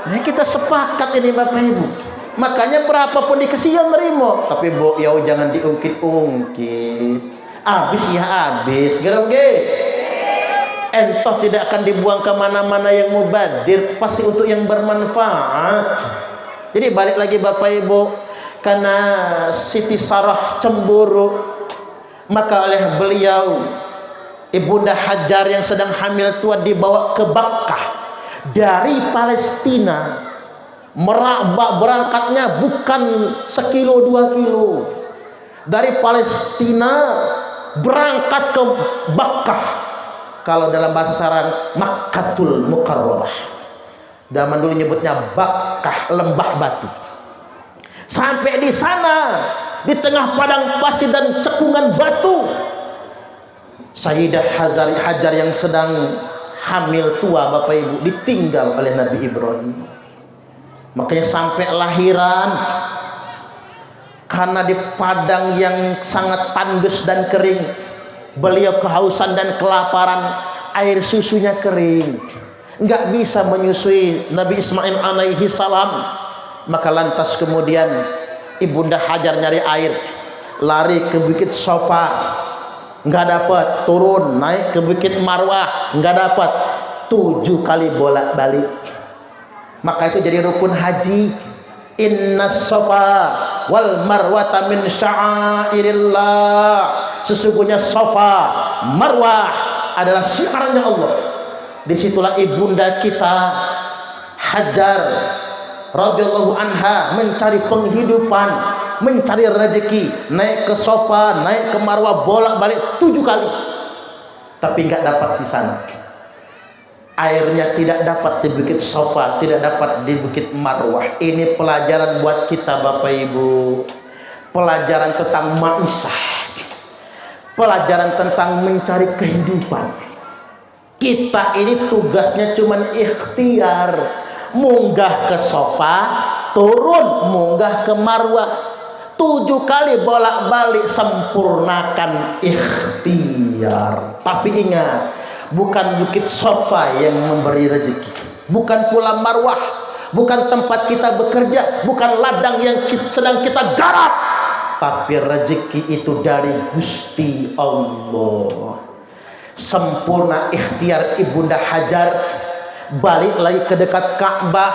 Nah, kita sepakat ini bapak ibu. Makanya berapapun dikasih yang nerimo, tapi bu ya jangan diungkit-ungkit. Habis ya habis, gitu. Entah tidak akan dibuang kemana-mana yang mubadir, pasti untuk yang bermanfaat. Jadi balik lagi bapak ibu, karena Siti Sarah cemburu, maka oleh beliau Ibunda Hajar yang sedang hamil tua dibawa ke Bakkah dari Palestina. Berangkatnya bukan 1 kilo 2 kilo, dari Palestina berangkat ke Bakkah. Kalau dalam bahasa Sarang Makkatul Mukarramah, zaman dulu nyebutnya Bakkah, lembah batu. Sampai di sana, di tengah padang pasir dan cekungan batu, Sayyidah Hajar yang sedang hamil tua bapak ibu ditinggal oleh Nabi Ibrahim. Makanya sampai lahiran, karena di padang yang sangat tandus dan kering, beliau kehausan dan kelaparan, air susunya kering, nggak bisa menyusui Nabi Ismail alaihi salam. Maka lantas kemudian Ibunda Hajar nyari air, lari ke Bukit Sofa, nggak dapat, turun naik ke Bukit Marwah, nggak dapat, 7 kali bolak-balik. Maka itu jadi rukun haji. Inna Safa wal Marwata min sya'airillah. Sesungguhnya Safa, Marwah adalah syiarnya Allah. Disitulah ibunda kita Hajar radhiyallahu anha mencari penghidupan, mencari rezeki, naik ke sofa, naik ke Marwah, bolak-balik 7 kali, tapi nggak dapat di sana. Airnya tidak dapat di Bukit Sofa, tidak dapat di Bukit Marwah. Ini pelajaran buat kita Bapak Ibu, pelajaran tentang maisah, pelajaran tentang mencari kehidupan. Kita ini tugasnya cuman ikhtiar, munggah ke sofa, turun, munggah ke Marwah, 7 kali bolak-balik, sempurnakan ikhtiar. Tapi ingat, bukan Bukit Sofa yang memberi rezeki, bukan pula Marwah, bukan tempat kita bekerja, bukan ladang yang sedang kita garap, tapi rezeki itu dari Gusti Allah. Sempurna ikhtiar ibunda Hajar, balik lagi ke dekat Ka'bah.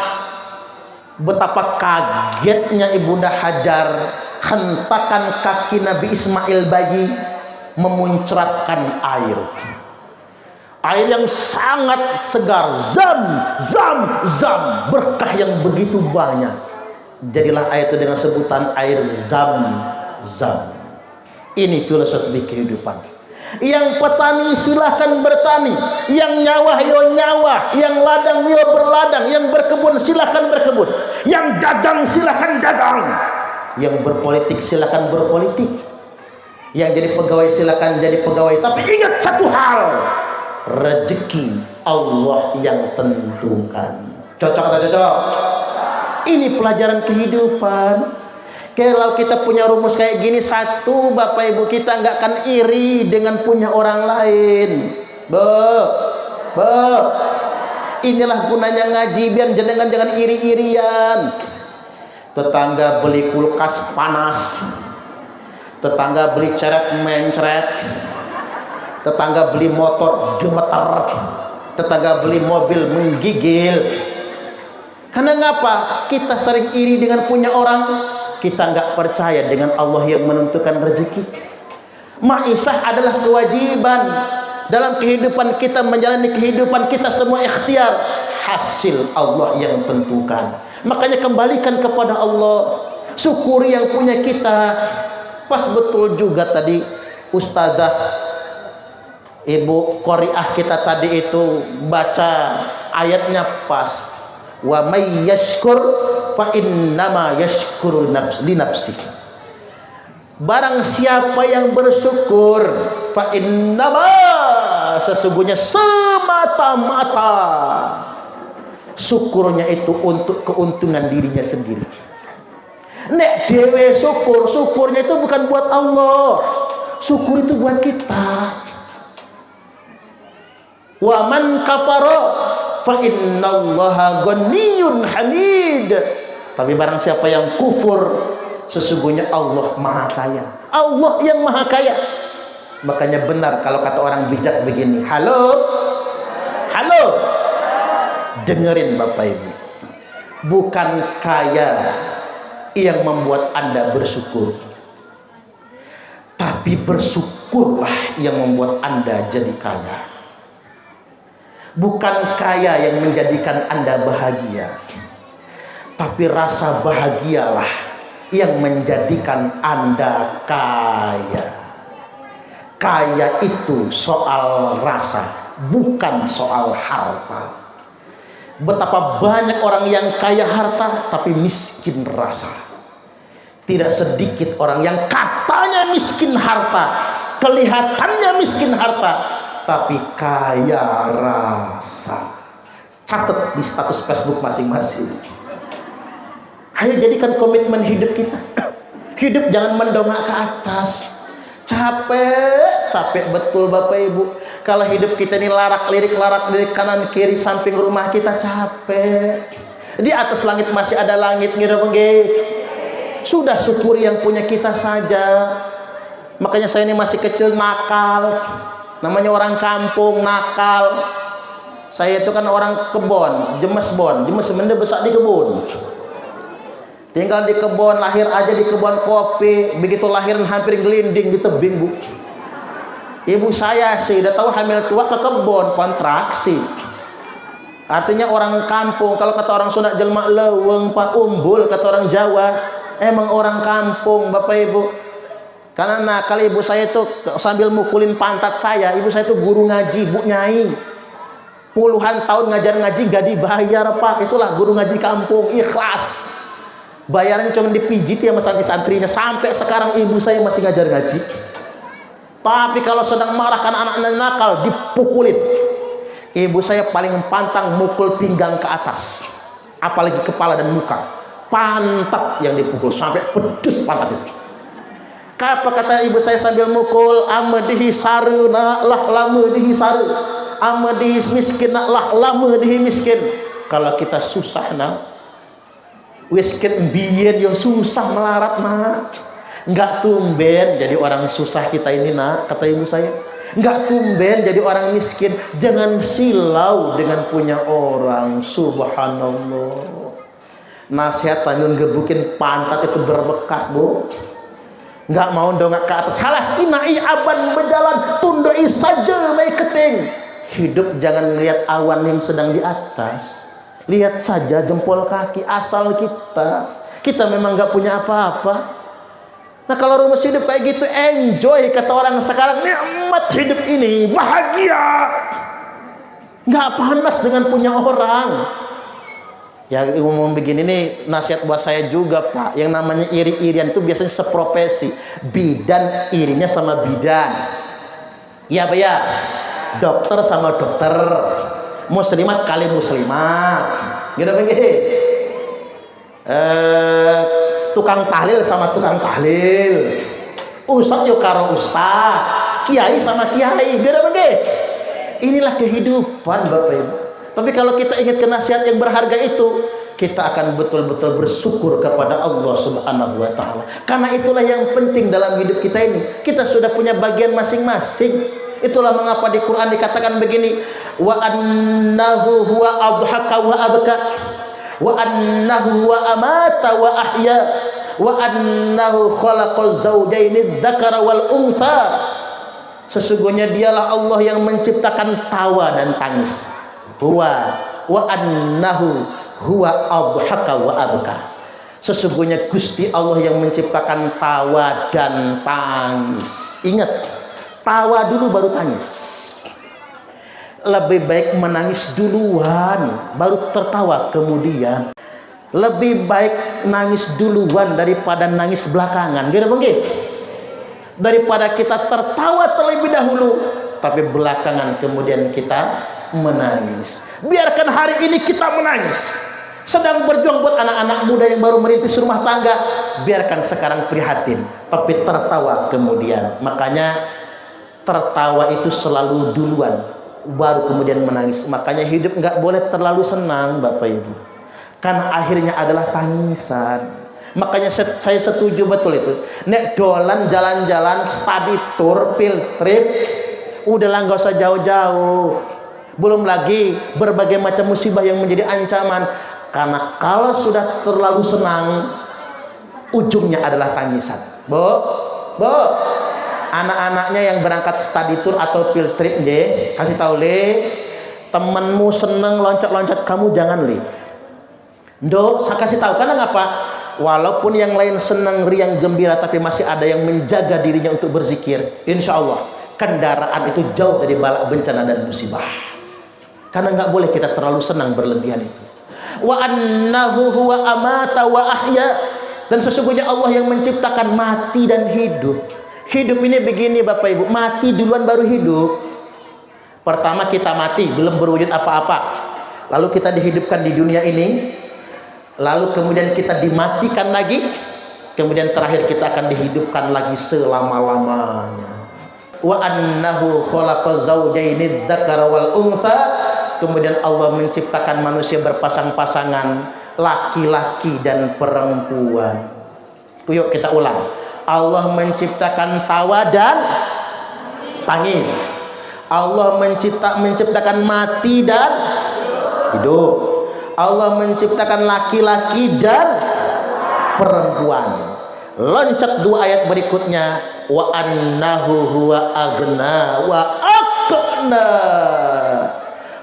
Betapa kagetnya ibunda Hajar, hentakan kaki Nabi Ismail bayi memuncratkan air yang sangat segar, zam, berkah yang begitu banyak. Jadilah air itu dengan sebutan air zam. Ini filosofi kehidupan. Yang petani silahkan bertani, yang nyawah yo nyawah, yang ladang yo berladang, yang berkebun silahkan berkebun, yang dagang silahkan dagang, yang berpolitik silahkan berpolitik, yang jadi pegawai silahkan jadi pegawai. Tapi ingat satu hal, rezeki Allah yang tentukan. Cocok atau cocok? Ini pelajaran kehidupan. Kalau kita punya rumus kayak gini, satu Bapak Ibu, kita nggak akan iri dengan punya orang lain. Inilah gunanya ngaji, biar jangan iri-irian. Tetangga beli kulkas panas, tetangga beli ceret mencret, tetangga beli motor gemetar, tetangga beli mobil menggigil. Karena ngapa? Kita sering iri dengan punya orang, kita nggak percaya dengan Allah yang menentukan rezeki. Maisah adalah kewajiban dalam kehidupan kita, menjalani kehidupan kita semua ikhtiar, hasil Allah yang tentukan. Makanya kembalikan kepada Allah, syukuri yang punya kita. Pas betul juga tadi Ustazah Ibu Qori'ah kita tadi itu baca ayatnya pas. Wa may yashkur fa innama yashkuru li nafsi. Barang siapa yang bersyukur, fa innama, sesungguhnya semata-mata syukurnya itu untuk keuntungan dirinya sendiri. Nek dewe syukur, syukurnya itu bukan buat Allah, syukur itu buat kita. Wa man kafara fa innallaha ghaniyyun hamid. Tapi barang siapa yang kufur, sesungguhnya Allah maha kaya. Allah yang maha kaya. Makanya benar kalau kata orang bijak begini, halo, dengerin Bapak Ibu, bukan kaya yang membuat Anda bersyukur, tapi bersyukurlah yang membuat Anda jadi kaya. Bukan kaya yang menjadikan Anda bahagia, tapi rasa bahagialah yang menjadikan Anda kaya. Kaya itu soal rasa, bukan soal harta. Betapa banyak orang yang kaya harta tapi miskin rasa. Tidak sedikit orang yang katanya miskin harta, kelihatannya miskin harta, tapi kaya rasa. Catat di status Facebook masing-masing. Ayo jadikan komitmen hidup kita. Hidup jangan mendongak ke atas. Capek betul Bapak Ibu. Kalau hidup kita ini larak-lirik kanan kiri samping rumah kita, capek. Di atas langit masih ada langit gitu. Sudah syukuri yang punya kita saja. Makanya saya ini masih kecil nakal. Namanya orang kampung nakal. Saya itu kan orang kebon, jemes sebenarnya besar di kebun. Tinggal di kebun, lahir aja di kebun kopi. Begitu lahir hampir gelinding di tebing, Bu. Ibu saya sih udah tahu hamil tua ke kebun kontraksi. Artinya orang kampung. Kalau kata orang Sunda jelma leweng pak umbul, kata orang Jawa emang orang kampung Bapak Ibu. Karena nakal ibu saya tuh sambil mukulin pantat saya. Ibu saya tuh guru ngaji, Bu Nyai. Puluhan tahun ngajar ngaji gak dibayar Pak. Itulah guru ngaji kampung, ikhlas. Bayarannya cuma dipijit ya sama santri-santrinya. Sampai sekarang ibu saya masih ngajar ngaji. Tapi kalau sedang marah karena anak-anak nakal dipukulin. Ibu saya paling pantang mukul pinggang ke atas, apalagi kepala dan muka. Pantat yang dipukul sampai pedes pantat itu. Apa kata ibu saya sambil mukul? Amedihi saru nak lah lama dihi saru, amedihi miskin nak lah lama dihi miskin. Kalau kita susah nak, miskin biyen yo susah melarat nak. Enggak tumben jadi orang susah kita ini nak, kata ibu saya. Enggak tumben jadi orang miskin. Jangan silau dengan punya orang. Subhanallah. Nasihat sambil gebukin pantat itu berbekas Bu. Enggak mau dongak ke atas. Halah kinai aban berjalan, tundoi saja naik keting. Hidup jangan lihat awan yang sedang di atas. Lihat saja jempol kaki asal kita memang enggak punya apa-apa. Nah kalau rumus hidup kayak gitu, enjoy kata orang sekarang, nikmat hidup ini, bahagia, nggak panas dengan punya orang. Ya umum begini nih nasihat buat saya juga Pak. Yang namanya iri-irian itu biasanya seprofesi, bidan irinya sama bidan. Iya Pak ya, dokter sama dokter, muslimat kali muslimat, gitu begini. Tukang tahlil sama tukang tahlil, ustadz yuk karo ustadz, kiai sama kiai, beda beda. Inilah kehidupan Bapak Ibu. Tapi kalau kita ingat ke nasihat yang berharga itu, kita akan betul-betul bersyukur kepada Allah Subhanahu wa Ta'ala. Karena itulah yang penting dalam hidup kita ini. Kita sudah punya bagian masing-masing. Itulah mengapa di Quran dikatakan begini, wa annahu huwa adhaka wa abka, wa annahu wa amata wa ahya, wa annahu khalaqa zawjaini dzakara wal untha. Sesungguhnya dialah Allah yang menciptakan tawa dan tangis. Wa annahu huwa adhaka wa abka. Sesungguhnya Gusti Allah yang menciptakan tawa dan tangis. Ingat, tawa dulu baru tangis. Lebih baik menangis duluan baru tertawa kemudian. Lebih baik nangis duluan daripada nangis belakangan. Gitu mungkin. Daripada kita tertawa terlebih dahulu tapi belakangan kemudian kita menangis. Biarkan hari ini kita menangis. Sedang berjuang buat anak-anak muda yang baru merintis rumah tangga, biarkan sekarang prihatin tapi tertawa kemudian. Makanya tertawa itu selalu duluan baru kemudian menangis. Makanya hidup nggak boleh terlalu senang Bapak Ibu, karena akhirnya adalah tangisan. Makanya saya setuju betul itu. Nek dolan jalan-jalan, study tour, field trip, udahlah nggak usah jauh-jauh. Belum lagi berbagai macam musibah yang menjadi ancaman. Karena kalau sudah terlalu senang, ujungnya adalah tangisan. Bu, anak-anaknya yang berangkat study tour atau field trip, kasih tahu le, temenmu seneng loncat-loncat, kamu jangan le. Saya kasih tahu karena ngapa? Walaupun yang lain senang riang gembira, tapi masih ada yang menjaga dirinya untuk berzikir. Insya Allah kendaraan itu jauh dari bala bencana dan musibah. Karena nggak boleh kita terlalu senang berlebihan itu. Wa annahu huwa amata wa ahya. Dan sesungguhnya Allah yang menciptakan mati dan hidup. Hidup ini begini Bapak Ibu, mati duluan baru hidup. Pertama kita mati, belum berwujud apa-apa. Lalu kita dihidupkan di dunia ini. Lalu kemudian kita dimatikan lagi. Kemudian terakhir kita akan dihidupkan lagi selama-lamanya. Wa annahu khalaqa zawjaini dzakara wal untha. Kemudian Allah menciptakan manusia berpasang-pasangan, laki-laki dan perempuan. Yuk kita ulang. Allah menciptakan tawa dan tangis. Allah menciptakan mati dan hidup. Allah menciptakan laki-laki dan perempuan. Loncat dua ayat berikutnya, wa annahu huwa aghna wa aqna.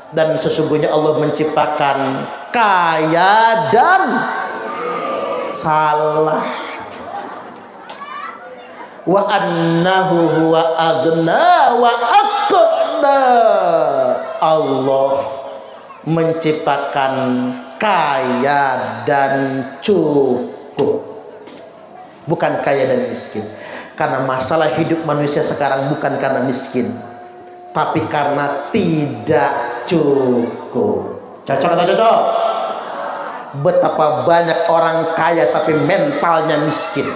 Dan sesungguhnya Allah menciptakan kaya dan salah. Wa annahu huwa aghna wa aqna. Allah menciptakan kaya dan cukup, bukan kaya dan miskin. Karena masalah hidup manusia sekarang bukan karena miskin, tapi karena tidak cukup. Cocok atau cocok? Betapa banyak orang kaya tapi mentalnya miskin.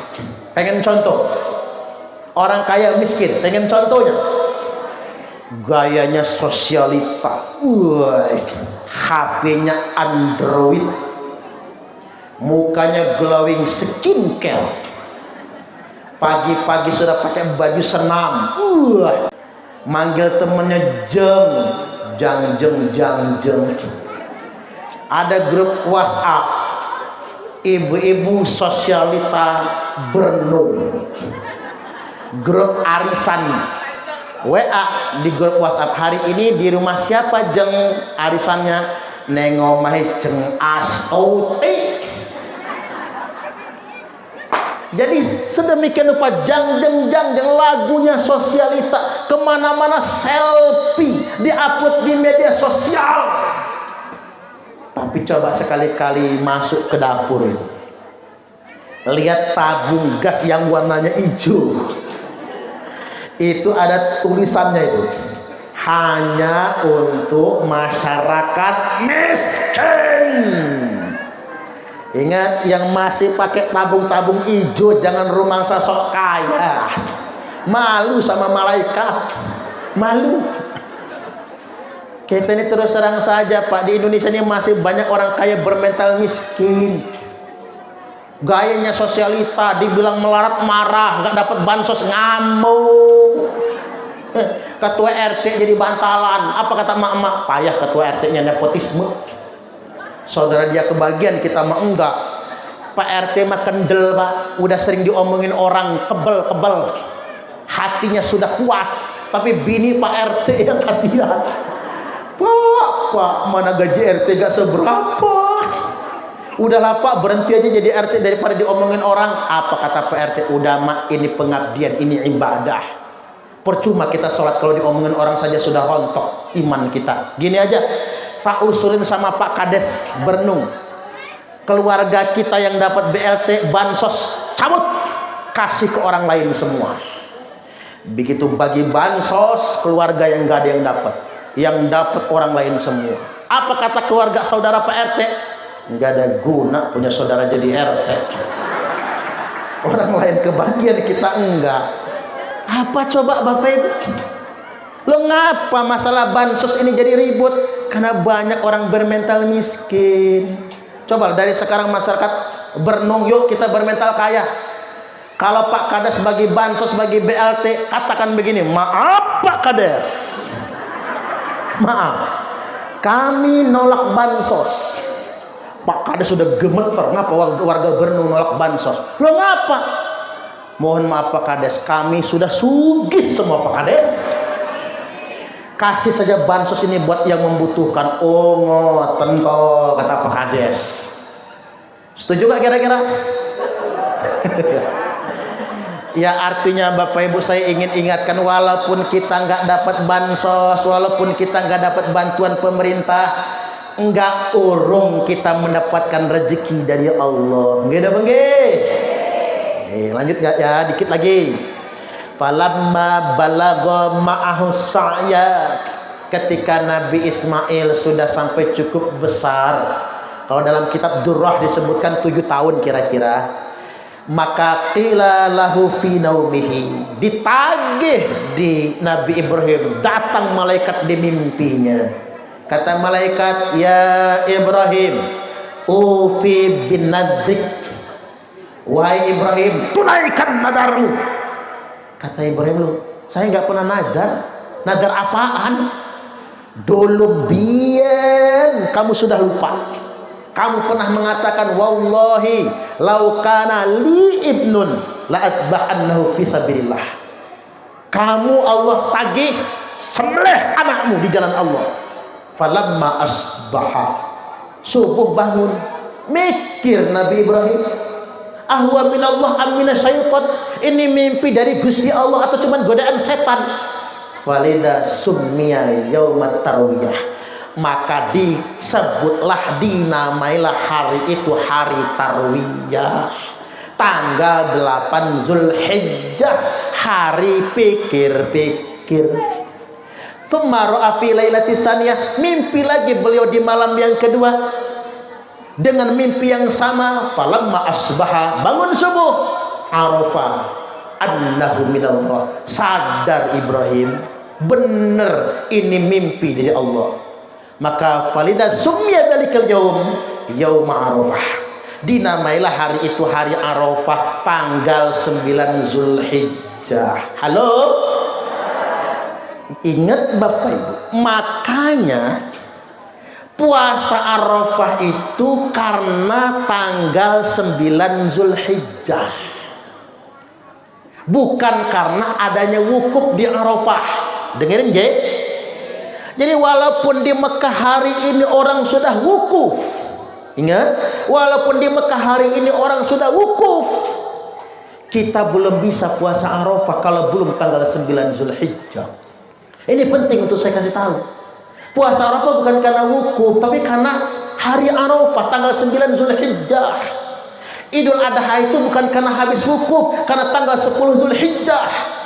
Pengen contoh? Orang kaya miskin, pengen contohnya? Gayanya sosialita, HP-nya Android, mukanya glowing skincare, pagi-pagi sudah pakai baju senam, manggil temennya jang. Ada grup WhatsApp ibu-ibu sosialita berenung, grup arisan WA di grup WhatsApp, hari ini di rumah siapa jeng arisannya, nengomahi jeng astauti. Jadi sedemikian rupa jang lagunya sosialita, kemana-mana selfie diupload di media sosial. Tapi coba sekali-kali masuk ke dapur itu, lihat tabung gas yang warnanya hijau, itu ada tulisannya itu, hanya untuk masyarakat miskin. Ingat, yang masih pakai tabung-tabung hijau jangan rumangsa sok kaya, malu sama malaikat, malu. Kita ini terus terang saja Pak, di Indonesia ini masih banyak orang kaya bermental miskin. Gayanya sosialita, dibilang melarat marah, nggak dapat bansos ngamuk. Ketua RT jadi bantalan. Apa kata emak-emak? Payah ketua RT-nya nepotisme. Saudara dia kebagian, kita mah enggak. Pak RT mah kendel Pak, udah sering diomongin orang, kebel. Hatinya sudah kuat, tapi bini Pak RT yang kasihan. Pak, mana gaji RT gak seberapa. Udahlah Pak, berhenti aja jadi RT daripada diomongin orang. Apa kata Pak RT? Udah mak, ini pengabdian, ini ibadah. Percuma kita sholat kalau diomongin orang saja sudah rontok iman kita. Gini aja, Pak usulin sama Pak Kades Bernung, keluarga kita yang dapat BLT bansos cabut, kasih ke orang lain semua. Begitu bagi bansos, keluarga yang gak ada yang dapat orang lain semua. Apa kata keluarga saudara Pak RT? Nggak ada guna punya saudara jadi RT. Orang lain kebagian, kita enggak. Apa coba Bapak Ibu? Lo ngapa masalah bansos ini jadi ribut? Karena banyak orang bermental miskin. Coba dari sekarang masyarakat berenung, yuk kita bermental kaya. Kalau Pak Kades bagi bansos, bagi BLT, katakan begini, maaf Pak Kades, maaf, kami nolak bansos. Pak Kades sudah gemeter, ngapa warga Berenung nolak bansos? Lo ngapa? Mohon maaf Pak Kades, kami sudah sugih semua Pak Kades. Kasih saja bansos ini buat yang membutuhkan. Oh ngoten toh, kata Pak Kades. Setuju gak kira-kira? Ya artinya Bapak Ibu saya ingin ingatkan, walaupun kita nggak dapat bansos, walaupun kita nggak dapat bantuan pemerintah, nggak urung kita mendapatkan rezeki dari Allah. Nggih dah nggih. Lanjut nggak ya, dikit lagi. Falamma balagha ma'ahu sa'ya, ketika Nabi Ismail sudah sampai cukup besar, kalau dalam kitab Durrah disebutkan 7 tahun kira-kira, maka qila lahu fi naumihi, ditagih di Nabi Ibrahim, datang malaikat di mimpinya. Kata malaikat, ya Ibrahim, ufi bin nadrik, wahai Ibrahim, tunaikan nadarmu. Kata Ibrahim, lu, saya nggak pernah nadar apaan? Dulu biyen kamu sudah lupa. Kamu pernah mengatakan, wallahi lau kana li ibnun la atba'annahu fi sabilillah. Kamu Allah tagih sembelih anakmu di jalan Allah. falamma asbaha, subuh bangun, mikir Nabi Ibrahim, ahwa minallah amina syaitan, ini mimpi dari Gusti Allah atau cuma godaan setan? Falida summiya yaumat tarwiyah, maka disebutlah, dinamailah hari itu hari tarwiyah, tanggal 8 Zulhijjah, hari pikir-pikir. Tumaro api lailati tsaniyah, mimpi lagi beliau di malam yang kedua dengan mimpi yang sama. Falamma asbaha, bangun subuh, arafa annahu minallah, sadar Ibrahim benar ini mimpi dari Allah. Maka falida summiya dzalikal yaum yaum arafah, dinamailah hari itu hari Arafah, tanggal 9 Zulhijjah. Halo, ingat Bapak Ibu, makanya puasa Arafah itu karena tanggal 9 Zulhijjah, bukan karena adanya wukuf di Arafah. Dengerin ya. Jadi walaupun di Mekah hari ini orang sudah wukuf, ingat, walaupun di Mekah hari ini orang sudah wukuf, kita belum bisa puasa Arafah kalau belum tanggal 9 Zulhijjah. Ini penting untuk saya kasih tahu. Puasa Arafah bukan karena wukuf, tapi karena hari Arafah tanggal 9 Zulhijjah. Idul Adha itu bukan karena habis wukuf, karena tanggal 10 Zulhijjah.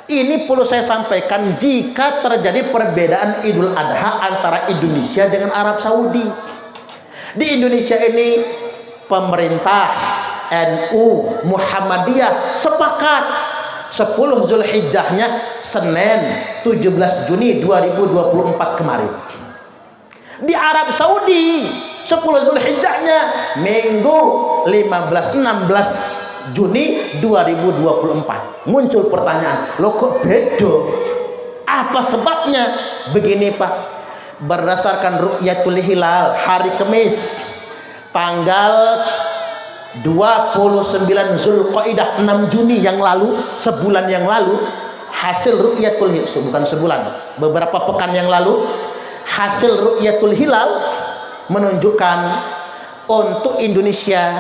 Ini perlu saya sampaikan, jika terjadi perbedaan Idul Adha antara Indonesia dengan Arab Saudi. Di Indonesia ini pemerintah NU Muhammadiyah sepakat 10 Zulhijjahnya Senin 17 Juni 2024 kemarin. Di Arab Saudi 10 Zulhijjahnya Minggu 16 Juni 2024. Muncul pertanyaan, loh kok beda? Apa sebabnya? Begini Pak, berdasarkan ru'yatul hilal hari Kamis tanggal 29 Zulqaidah 6 Juni yang lalu, sebulan yang lalu, hasil ru'yatul hilal, bukan sebulan, beberapa pekan yang lalu, hasil ru'yatul hilal menunjukkan untuk Indonesia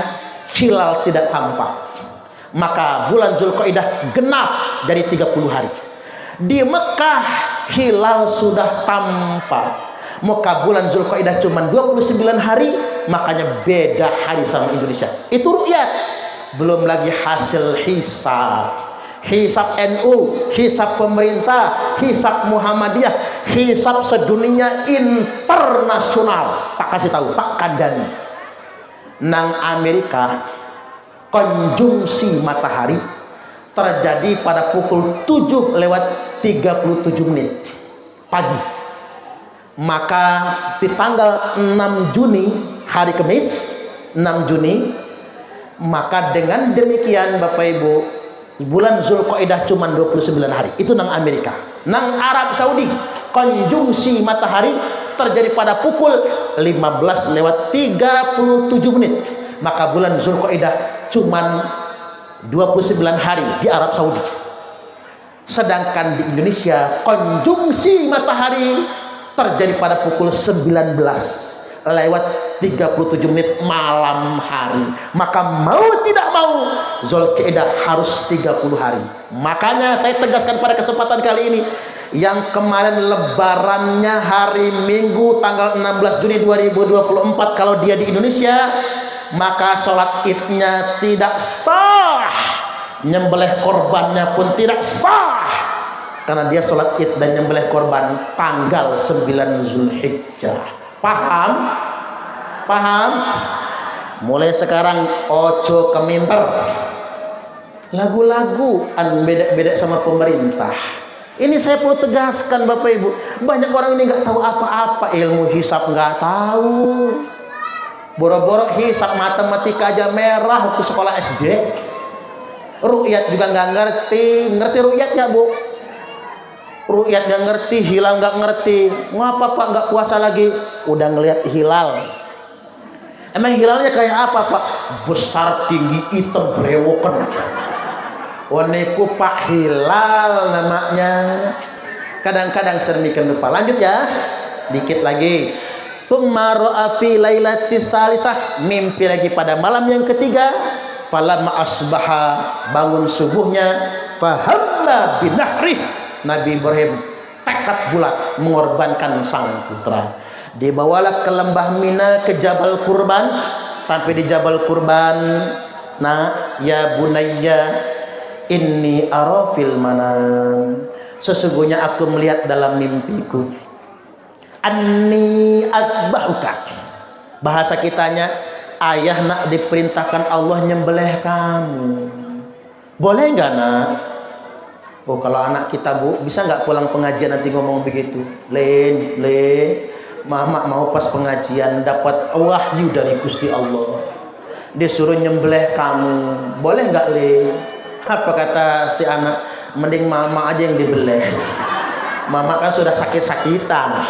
hilal tidak tampak. Maka bulan Zulqaidah genap dari 30 hari. Di Mekah hilal sudah tampak. Maka bulan Zulqaidah cuma 29 hari, makanya beda hari sama Indonesia. Itu ru'yat. Belum lagi hasil hisab. Hisab NU, hisab pemerintah, hisab Muhammadiyah, hisab sedunia internasional. Tak kasih tahu, tak kandani. Nang Amerika, konjungsi matahari terjadi pada pukul 7:37 pagi. Maka di tanggal 6 Juni hari Kamis 6 Juni, maka dengan demikian Bapak Ibu, bulan Zulqaidah cuma 29 hari. Itu nang Amerika. Nang Arab Saudi, konjungsi matahari terjadi pada pukul 15:37. Maka bulan Zulqaidah cuman 29 hari di Arab Saudi. Sedangkan di Indonesia konjungsi matahari terjadi pada pukul 19:37 malam hari. Maka mau tidak mau Zulqaidah harus 30 hari. Makanya saya tegaskan pada kesempatan kali ini, yang kemarin lebarannya hari Minggu tanggal 16 Juni 2024 kalau dia di Indonesia, maka sholat idnya tidak sah, nyembelih korbannya pun tidak sah, karena dia sholat id dan nyembelih korban tanggal 9 Zulhijjah. Paham? Paham? Mulai sekarang ojo keminter lagu-lagu beda-beda sama pemerintah. Ini saya perlu tegaskan Bapak Ibu, banyak orang ini nggak tahu apa-apa, ilmu hisab nggak tahu. Boro-boro hisab matematika aja merah waktu sekolah SD. Ru'yat juga nggak ngerti. Ngerti ru'yat nggak Bu? Ru'yat nggak ngerti, hilal nggak ngerti. Ngapa Pak nggak puasa lagi? Udah ngelihat hilal. Emang hilalnya kayak apa Pak? Besar, tinggi, hitam, brewokan. Waniku Pak hilal namanya. Kadang-kadang sering mikir lupa. Lanjut ya. dikit lagi. Tsumma ra'a fi lailatis tsalitsah, mimpi lagi pada malam yang ketiga. Falamma asbaha, bangun subuhnya, fahamma binahri, Nabi Ibrahim tekad bulat mengorbankan sang putra. Dibawalah ke lembah Mina, ke Jabal Kurban. Sampai di Jabal Kurban, nah, ya bunayya inni ara fil manam, sesungguhnya aku melihat dalam mimpiku, anni adbahuka. Bahasa kitanya, ayah nak diperintahkan Allah nyembelih kamu. Boleh nggak nak? Oh, kalau anak kita bu, bisa nggak pulang pengajian nanti ngomong begitu? Mama mau pas pengajian dapat wahyu dari Gusti Allah, disuruh nyembelih kamu. Boleh nggak le? Apa kata si anak? Mending mama aja yang dibeleh. Mama kan sudah sakit-sakitan.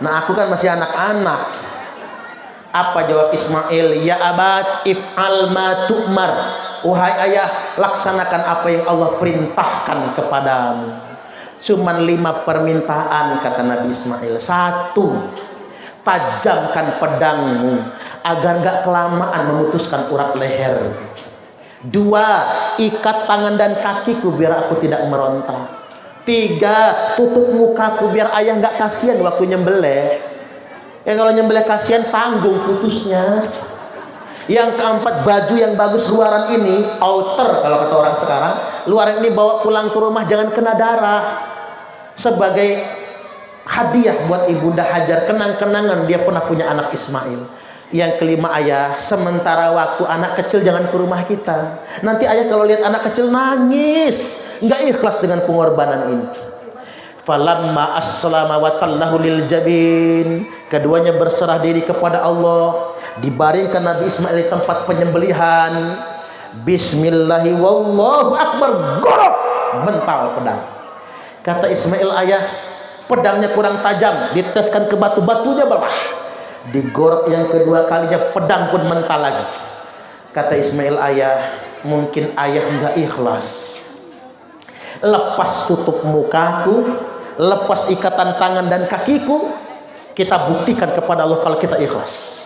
Nah aku kan masih anak-anak. Apa jawab Ismail? Ya abad if'al ma tu'mar. Wahai ayah, laksanakan apa yang Allah perintahkan kepadamu. Cuman 5 permintaan kata Nabi Ismail. 1, tajamkan pedangmu agar gak kelamaan memutuskan urat leher. 2, ikat tangan dan kakiku biar aku tidak meronta. 3, tutup mukaku biar ayah gak kasihan waktu nyembelih. Ya kalau nyembelih kasihan, tanggung putusnya. Yang keempat, baju yang bagus luaran ini, outer kalau kata orang sekarang, luaran ini bawa pulang ke rumah jangan kena darah, sebagai hadiah buat ibunda Hajar, kenang-kenangan dia pernah punya anak Ismail. Yang kelima, ayah, sementara waktu anak kecil jangan ke rumah kita. Nanti ayah kalau lihat anak kecil nangis, nggak ikhlas dengan pengorbanan ini. Falamma aslama wa tallahu lil jabin, keduanya berserah diri kepada Allah. Dibaringkan Nabi Ismail di tempat penyembelihan. Bismillahi wallahu akbar, gorok, mental pedang. Kata Ismail, ayah, pedangnya kurang tajam, diteskan ke batu-batunya belah. Digorok yang kedua kalinya, pedang pun mental lagi. Kata Ismail, ayah, mungkin ayah enggak ikhlas. Lepas tutup mukaku, lepas ikatan tangan dan kakiku, kita buktikan kepada Allah kalau kita ikhlas.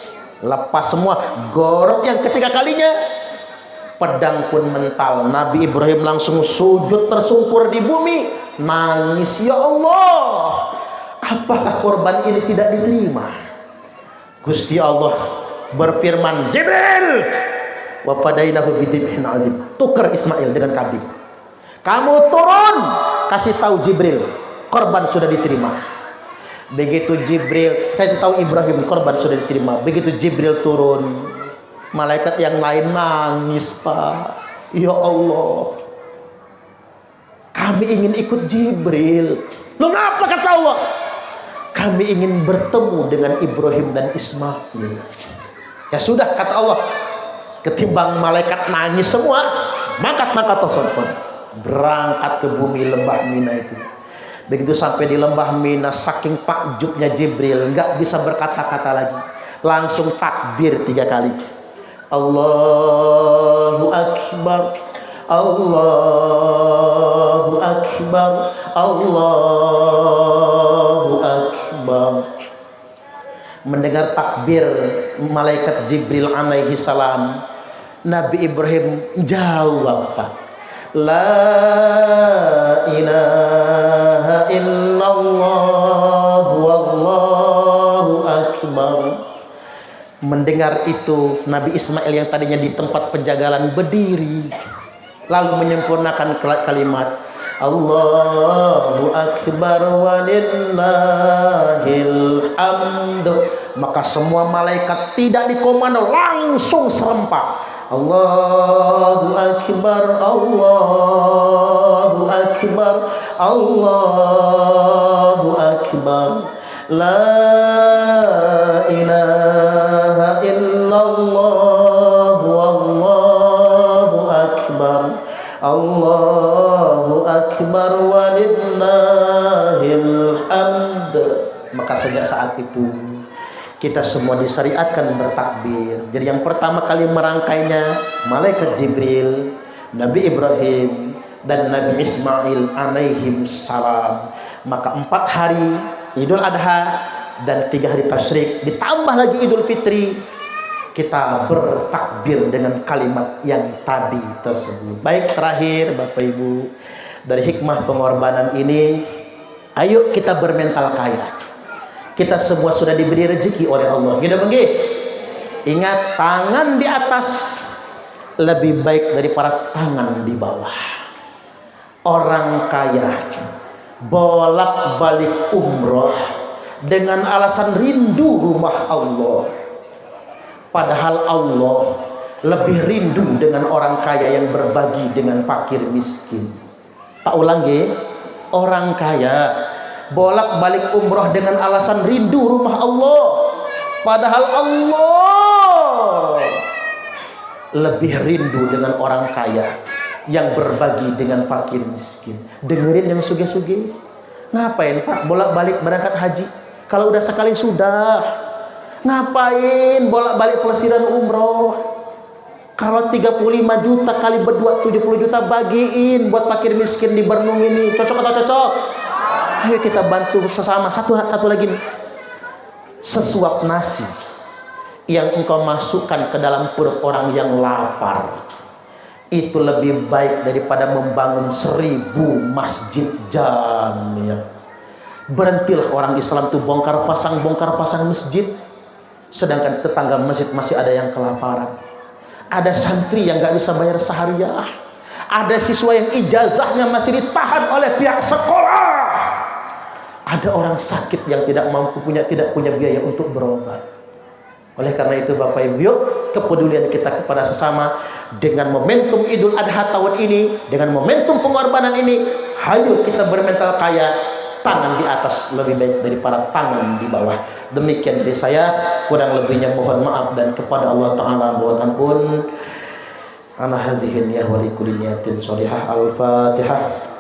Lepas semua, gorok yang ketiga kalinya, pedang pun mental. Nabi Ibrahim langsung sujud tersungkur di bumi, nangis, ya Allah, apakah korban ini tidak diterima? Gusti Allah berfirman, Jibril, wa fadainahu bidibhin azim, tukar Ismail dengan kambing. Kamu turun, kasih tahu Jibril, korban sudah diterima. Begitu Jibril kasih tahu Ibrahim, korban sudah diterima. Begitu Jibril turun, malaikat yang lain nangis, Pak. Ya Allah, kami ingin ikut Jibril. Loh, ngapa kata Allah? Kami ingin bertemu dengan Ibrahim dan Ismail. Ya sudah kata Allah, ketimbang malaikat nangis semua, mangkat toh, berangkat ke bumi lembah Mina itu. Begitu sampai di lembah Mina, saking takjubnya Jibril, nggak bisa berkata-kata lagi, langsung takbir 3 kali. Allahu Akbar, Allahu Akbar, Allahu Akbar. Mendengar takbir malaikat Jibril alaihi salam, Nabi Ibrahim jawab, Pak, La ilaha illallah wallahu akbar. Mendengar itu, Nabi Ismail yang tadinya di tempat penjagalan berdiri, lalu menyempurnakan kalimat Allahu akbar walillahil hamd. Maka semua malaikat tidak dikomando, langsung serempak. Allahu akbar, Allahu akbar, Allahu akbar, la ilaha illallah wallahu akbar, Allahu akbar walillahil hamd. Maka sejak saat itu kita semua disyariatkan bertakbir. Jadi yang pertama kali merangkainya malaikat Jibril, Nabi Ibrahim dan Nabi Ismail alaihim salam. Maka 4 hari Idul Adha dan 3 hari tasyrik, ditambah lagi Idul Fitri, kita bertakbir dengan kalimat yang tadi tersebut. Baik, terakhir Bapak Ibu, dari hikmah pengorbanan ini, ayo kita bermental kaya. Kita semua sudah diberi rezeki oleh Allah. Gitu bengki. Ingat, tangan di atas lebih baik daripada tangan di bawah. Orang kaya bolak-balik umroh dengan alasan rindu rumah Allah. Padahal Allah lebih rindu dengan orang kaya yang berbagi dengan fakir miskin. Tak ulang ya, orang kaya bolak-balik umroh dengan alasan rindu rumah Allah, padahal Allah lebih rindu dengan orang kaya yang berbagi dengan fakir miskin. Dengerin yang sugih-sugih. Ngapain Pak bolak-balik berangkat haji? Kalau udah sekali sudah. Ngapain bolak-balik pelesiran umroh? Kalau 35 juta kali berdua 70 juta, bagiin buat fakir miskin di Bernung ini. Cocok atau cocok? Ayo kita bantu sesama. Satu lagi nih. Sesuap nasi yang engkau masukkan ke dalam perut orang yang lapar, itu lebih baik daripada membangun 1000 masjid jamiah. Berhentilah orang Islam tuh bongkar pasang masjid, sedangkan tetangga masjid masih ada yang kelaparan. Ada santri yang gak bisa bayar sehariah. Ada siswa yang ijazahnya masih ditahan oleh pihak sekolah. Ada orang sakit yang tidak punya biaya untuk berobat. Oleh karena itu Bapak Ibu, yuk kepedulian kita kepada sesama dengan momentum Idul Adha tahun ini, dengan momentum pengorbanan ini, ayo kita bermental kaya, tangan di atas lebih baik daripada tangan di bawah. Demikian dari saya, kurang lebihnya mohon maaf dan kepada Allah Ta'ala mohon ampun. Ana hadhihi niyah wa likulli niyatin sholihah. Al-Fatihah.